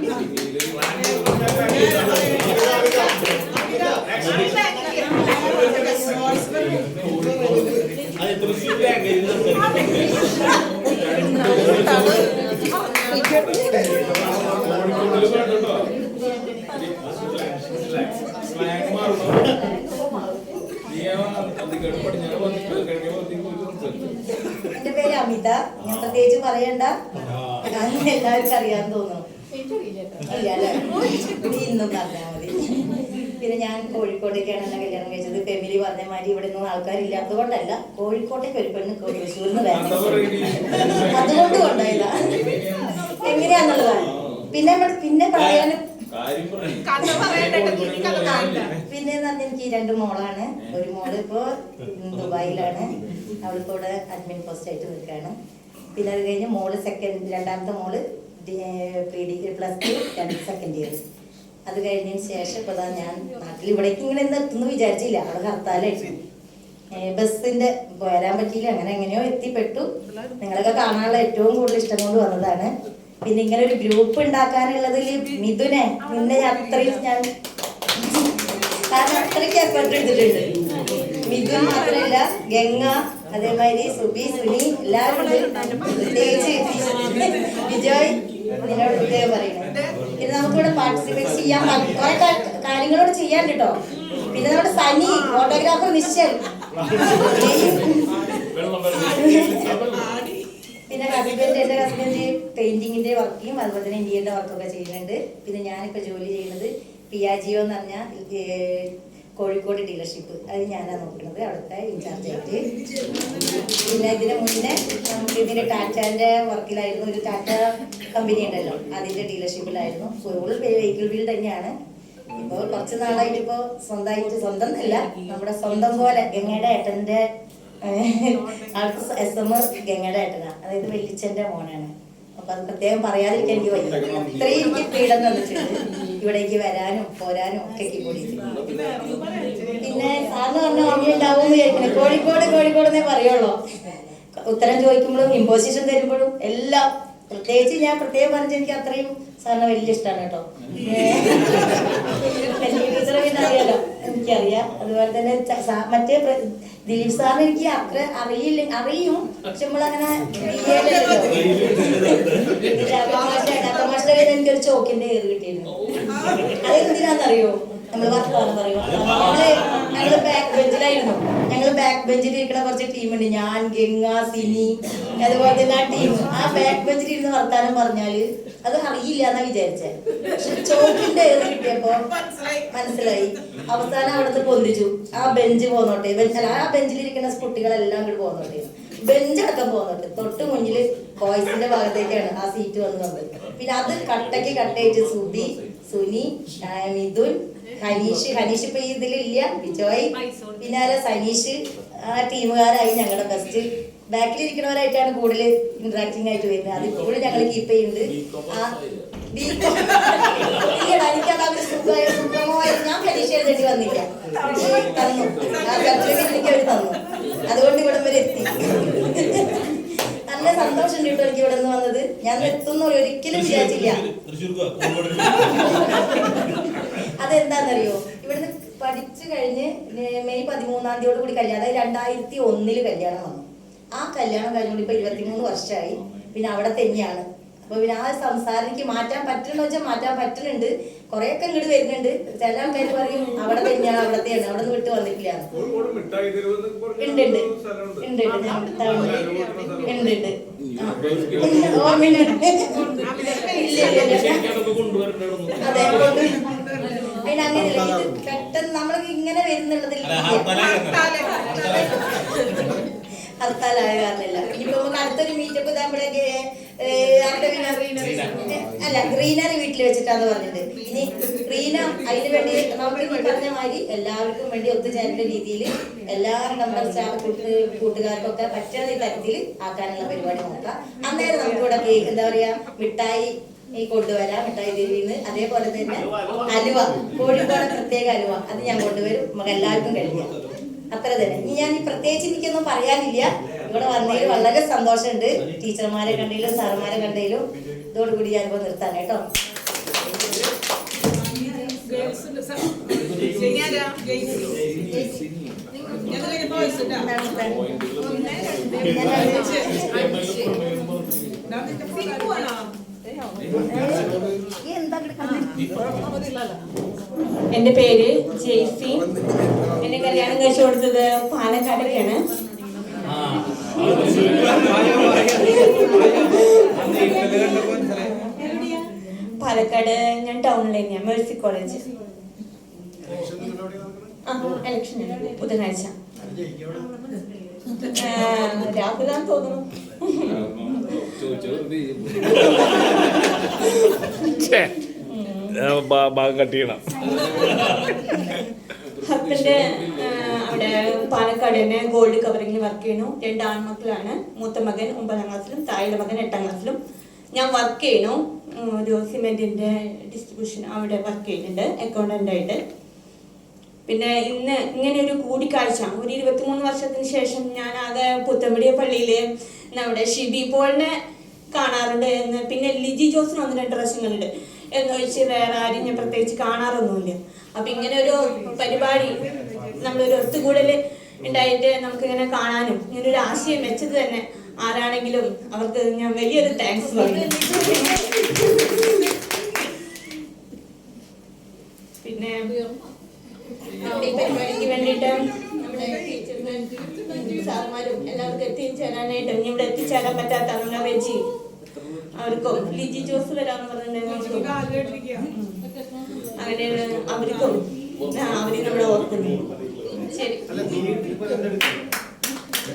എന്റെ പേര് അമിത. ഞാൻ പ്രത്യേകിച്ച് പറയണ്ട, അങ്ങനെ എല്ലാവർക്കും അറിയാൻ തോന്നുന്നു. ഇല്ല അല്ലേ, ഇന്നും പറഞ്ഞാൽ മതി. പിന്നെ ഞാൻ കോഴിക്കോട്ടേക്കാണ് എന്നെ കല്യാണം കഴിച്ചത്. ഫാമിലി പറഞ്ഞ മാതിരി ഇവിടെ ഒന്നും ആൾക്കാരില്ലാത്തത് കൊണ്ടല്ല, കോഴിക്കോട്ടേക്ക് ഒരു പെണ്ണ് തൃശ്ശൂരിന്ന് വരണം, അതുകൊണ്ട് കൊണ്ടായതാ. എങ്ങനെയാന്നുള്ളതാണ്. പിന്നെ പറയാനും പിന്നെ എനിക്ക് 2 മോളാണ്. ഒരു മോള് ഇപ്പോ ദുബായിലാണ്, അവളിപ്പോ ഇവിടെ അഡ്മിൻ പോസ്റ്റ് ആയിട്ട് നിൽക്കുകയാണ്. പിന്നെ അത് കഴിഞ്ഞ് മോള് രണ്ടാമത്തെ മോള് പ്രീ ഡിഗ്രി +2 2nd ഇയർ. അത് കഴിഞ്ഞതിന് ശേഷം ഇപ്പോൾ ഞാൻ നാട്ടിൽ ഇവിടേക്ക് ഇങ്ങനെ എത്തുന്നു വിചാരിച്ചില്ല. അവിടെ ഹർത്താലായിരുന്നു, ബസ്സിന്റെ വരാൻ പറ്റിയില്ല. അങ്ങനെ എങ്ങനെയോ എത്തിപ്പെട്ടു. നിങ്ങളൊക്കെ കാണാനുള്ള ഏറ്റവും കൂടുതൽ ഇഷ്ടം കൊണ്ട് വന്നതാണ്. പിന്നെ ഇങ്ങനെ ഒരു ഗ്രൂപ്പ് ഉണ്ടാക്കാനുള്ളതിൽ മിഥുനെ നിന്നെ അത്രയും ഞാൻ കാരണം അത്രയ്ക്ക് എഫർട്ട് എടുത്തിട്ടുണ്ട്. മിഥുൻ മാത്രമല്ല, ഗംഗ, അതേമാതിരി സുബി, സുനി, എല്ലാവരും പ്രത്യേകിച്ച് വിജയ് നിന്നോട് പ്രത്യേകം പറയുന്നത്. പിന്നെ നമുക്കിവിടെ പാർട്ടിസിപ്പേറ്റ് ചെയ്യാൻ കുറെ കാര്യങ്ങളോട് ചെയ്യാൻ കേട്ടോ. പിന്നെ നമ്മുടെ സനി ഫോട്ടോഗ്രാഫർ നിശ്ചൽ, പിന്നെ ഹസ്ബൻഡ്, എൻ്റെ ഹസ്ബൻഡ് പെയിന്റിങ്ങിന്റെ വർക്കും അതുപോലെ തന്നെ ഇന്ത്യയുടെ വർക്കൊക്കെ ചെയ്യുന്നുണ്ട്. പിന്നെ ഞാനിപ്പോൾ ജോലി ചെയ്യുന്നത് പിയാജിയോ എന്ന് പറഞ്ഞ കോഴിക്കോട് ഡീലർഷിപ്പ്, അത് ഞാനാണ് നോക്കുന്നത്, അവിടുത്തെ ഇൻചാർജ് ആയിട്ട്. പിന്നെ ഇതിന് മുന്നേ നമുക്ക് ഇതിന് ടാറ്റാൻ്റെ വർക്കിലായിരുന്നു. ഒരു ടാറ്റ കമ്പനി ഉണ്ടല്ലോ, അതിൻ്റെ ഡീലർഷിപ്പിലായിരുന്നു. ഫുൾ വെഹിക്കിൾ ഫീൽഡ് തന്നെയാണ്. ഇപ്പോൾ കുറച്ച് നാളായിട്ട് ഇപ്പോൾ സ്വന്തമായിട്ട്, സ്വന്തം അല്ല നമ്മുടെ സ്വന്തം പോലെ ഗംഗയുടെ ഏട്ടൻ്റെ ആൾക്ക് SM ഗംഗയുടെ ഏട്ടനാണ്, അതായത് വെല്ലിച്ചൻ്റെ മോനാണ്. അപ്പൊ അത് പ്രത്യേകം പറയാതിരിക്കാൻ എനിക്ക് വയ്യ. അത്രയും എനിക്ക് ഫ്രീഡം തന്നിട്ടുണ്ട് ഇവിടേക്ക് വരാനും പോരാനും ഒക്കെ കൂടിയിട്ട്. പിന്നെ സാറിന് പറഞ്ഞ ഓർമ്മയുണ്ടാവും എന്ന് വിചാരിക്കണേ, കോഴിക്കോട് എന്നേ പറയുള്ളൂ. ഉത്തരം ചോദിക്കുമ്പോഴും ഇമ്പോസിഷൻ തരുമ്പോഴും എല്ലാം പ്രത്യേകിച്ച് ഞാൻ പ്രത്യേകം പറഞ്ഞ എനിക്ക് അത്രയും സാറിന് വലിയ ഇഷ്ടമാണ് കേട്ടോ. ടീച്ചറെ പിന്നെ അറിയാലോ, എനിക്കറിയാം. അതുപോലെ തന്നെ മറ്റേ ദിലീപ് സാറിന് എനിക്ക് അത്ര അറിയും, പക്ഷെ നമ്മളങ്ങനെ തമാശ എനിക്കൊരു ചോക്കിന്റെ ഏറ് കിട്ടിയിരുന്നു. അതെന്തിനാന്നറിയോ? നമ്മള് വർത്തമാനം പറയും. ഞങ്ങള് ബാക്ക് ബെഞ്ചിലായിരുന്നു. ഞങ്ങള് ബാക്ക് ബെഞ്ചിൽ ഇരിക്കുന്ന കുറച്ച് ടീമുണ്ട്, ഞാൻ, ഗംഗ, സിനി, അതുപോലെ തന്നെ ആ ടീം. ആ ബാക്ക് ബെഞ്ചിൽ ഇരുന്ന് വർത്താനം പറഞ്ഞാല് അത് അറിയില്ല എന്നാ വിചാരിച്ചേ. പക്ഷെ ചോക്കിന്റെ ഏറ് കിട്ടിയപ്പോ മനസ്സിലായി. അവസാനം അവിടുന്ന് പൊന്തിച്ചു. ആ ബെഞ്ച് പോന്നോട്ടെ, ആ ബെഞ്ചിലിരിക്കുന്ന കുട്ടികളെല്ലാം കൂടി പോന്നോട്ടെ, ബെഞ്ചടക്കം പോന്നോട്ടെ. തൊട്ട് മുന്നില് ബോയ്സിന്റെ ഭാഗത്തേക്കാണ് ആ സീറ്റ് വന്നത്. പിന്നെ അത് കട്ടയ്ക്ക് സുബി, സുനി, മിഥുൻ, ഹനീഷ് ഇപ്പൊ ഇതിലില്ല, വിജയ്, പിന്നെ സനീഷ്, ആ ടീമുകാരായി ഞങ്ങളുടെ ബെസ്റ്റ്. ബാക്കിലിരിക്കുന്നവരായിട്ടാണ് കൂടുതൽ ഇന്ററാക്ടിങ് ആയിട്ട് വരുന്നത്. അത് ഇപ്പോഴും ഞങ്ങൾ കീപ്പ് ചെയ്യുന്നുണ്ട്. എനിക്കത് അവർ സുഖമായി ഞാൻ പരീക്ഷ എഴുതേണ്ടി വന്നില്ല, തന്നു. ആ സർട്ടിഫിക്കറ്റ് എനിക്ക് അവർ തന്നു. അതുകൊണ്ട് ഇവിടം വരെ എത്തി. നല്ല സന്തോഷം കേട്ടോ എനിക്ക് ഇവിടെ നിന്ന് വന്നത്. ഞാൻ എത്തുന്ന ഒരിക്കലും വിചാരിച്ചില്ല. അതെന്താണെന്നറിയോ, ഇവിടുന്ന് പഠിച്ചു കഴിഞ്ഞ് മെയ് 13 കൂടി കല്യാണം, അതായത് 2001 കല്യാണം വന്നു. ആ കല്യാണം കഴിഞ്ഞുകൊണ്ട് ഇപ്പൊ 23 വർഷമായി. പിന്നെ അവിടെ തന്നെയാണ്. അപ്പൊ പിന്നെ ആ സംസാരം എനിക്ക് മാറ്റാൻ പറ്റുന്ന വെച്ചാൽ മാറ്റാൻ പറ്റുന്നുണ്ട്. കുറെയൊക്കെ ഇങ്ങോട്ട് വരുന്നുണ്ട്. ചില ആൾക്കാർ പറയും അവിടെ തന്നെയാണ്, അവിടെ നിന്ന് വിട്ട് വന്നിട്ടില്ല. അതെ, അതിനങ്ങനെയല്ല. ഇത് പെട്ടെന്ന് നമ്മൾക്ക് ഇങ്ങനെ വരുന്നുള്ളതിൽ ഹർത്താലായ കാരണമില്ല. ഇനിയിപ്പോ നമുക്ക് അടുത്തൊരു മീറ്റപ്പ് നമ്മുടെ ഗ്രീനറി വീട്ടിൽ വെച്ചിട്ടാന്ന് പറഞ്ഞിട്ട്. ഇനി റീന അതിന് വേണ്ടി നമുക്ക് ഈ പറഞ്ഞ മാതിരി എല്ലാവർക്കും വേണ്ടി ഒത്തുചേരേണ്ട രീതിയിൽ എല്ലാ നമ്മുടെ കൂട്ടുകാർക്കൊക്കെ പറ്റുന്ന തരത്തിൽ ആക്കാനുള്ള പരിപാടി നോക്കാം. അന്നേരം നമുക്കിവിടെ എന്താ പറയാ മിഠായി കൊണ്ടുവരാം, മിഠായി ദേവിന്ന്. അതേപോലെ തന്നെ അലുവ, കോഴിക്കോട് പ്രത്യേക അലുവ, അത് ഞാൻ കൊണ്ടുവരും. നമുക്ക് എല്ലാവർക്കും കഴിക്കാം. അത്ര തന്നെ. ഞാൻ പ്രത്യേകിച്ച് എനിക്കൊന്നും പറയാനില്ല. ഇവിടെ വന്നതിൽ വളരെ സന്തോഷമുണ്ട്. ടീച്ചർമാരെ കണ്ടതിലും സാറുമാരെ കണ്ടതിലും. ഇതോടുകൂടി ഞാനിപ്പോ നിർത്താൻ കേട്ടോ. എന്റെ പേര് ജെയ്സി. എന്നെ കല്യാണം കഴിച്ചു കൊടുത്തത് പാലക്കാടൊക്കെയാണ്. പാലക്കാട് ഞാൻ ടൗണിൽ തന്നെയാണ്, മേഴ്സി കോളേജ്. ഇലക്ഷൻ ബുധനാഴ്ച. രാഹുലാന്ന് തോന്നുന്നു. ഹസ്ബൻഡ് അവിടെ പാലക്കാട് തന്നെ ഗോൾഡ് കവറിങ്ങിൽ വർക്ക് ചെയ്യുന്നു. 2 ആൺമക്കളാണ്. മൂത്ത മകൻ 9ാം ക്ലാസ്സിലും താഴെ മകൻ 8ാം ക്ലാസ്സിലും. ഞാൻ വർക്ക് ചെയ്യണു ഒരു സിമെന്റിന്റെ ഡിസ്ട്രിബ്യൂഷൻ അവിടെ വർക്ക് ചെയ്യുന്നുണ്ട് അക്കൗണ്ടന്റായിട്ട്. പിന്നെ ഇന്ന് ഇങ്ങനെ ഒരു കൂടിക്കാഴ്ച ഒരു 23 വർഷത്തിന് ശേഷം ഞാൻ ആകെ പുത്തമ്പടി പള്ളിയില് നമ്മുടെ ഷിബി പോളിനെ കാണാറുണ്ട് എന്ന്, പിന്നെ ലിജി ജോസിന് 1-2 പ്രാവശ്യങ്ങളുണ്ട് എന്നൊഴിച്ച് വേറെ ആരും ഞാൻ പ്രത്യേകിച്ച് കാണാറൊന്നുമില്ല. അപ്പൊ ഇങ്ങനെ ഒരു പരിപാടി നമ്മളൊരു ഒത്തുകൂടൽ ഉണ്ടായിട്ട് നമുക്കിങ്ങനെ കാണാനും ഇങ്ങനെ ഒരു ആശയം വെച്ചത് തന്നെ ആരാണെങ്കിലും അവർക്ക് ഞാൻ വലിയൊരു താങ്ക്സ് പറയുന്നു. പിന്നെ ഈ പരിപാടിക്ക് വേണ്ടിയിട്ട് നമ്മുടെ സാർമാരും എല്ലാവർക്കും എത്തിച്ചേരാനായിട്ട് ഇനി ഇവിടെ എത്തിച്ചേരാൻ പറ്റാത്ത നമ്മുടെ റെജി അവർക്കും ലിജി ജോസ് വരാന്ന് പറഞ്ഞിട്ടുണ്ടെങ്കിൽ അങ്ങനെ അവർക്കും അവര് നമ്മളെ ഓർക്കുന്നു. ശരി.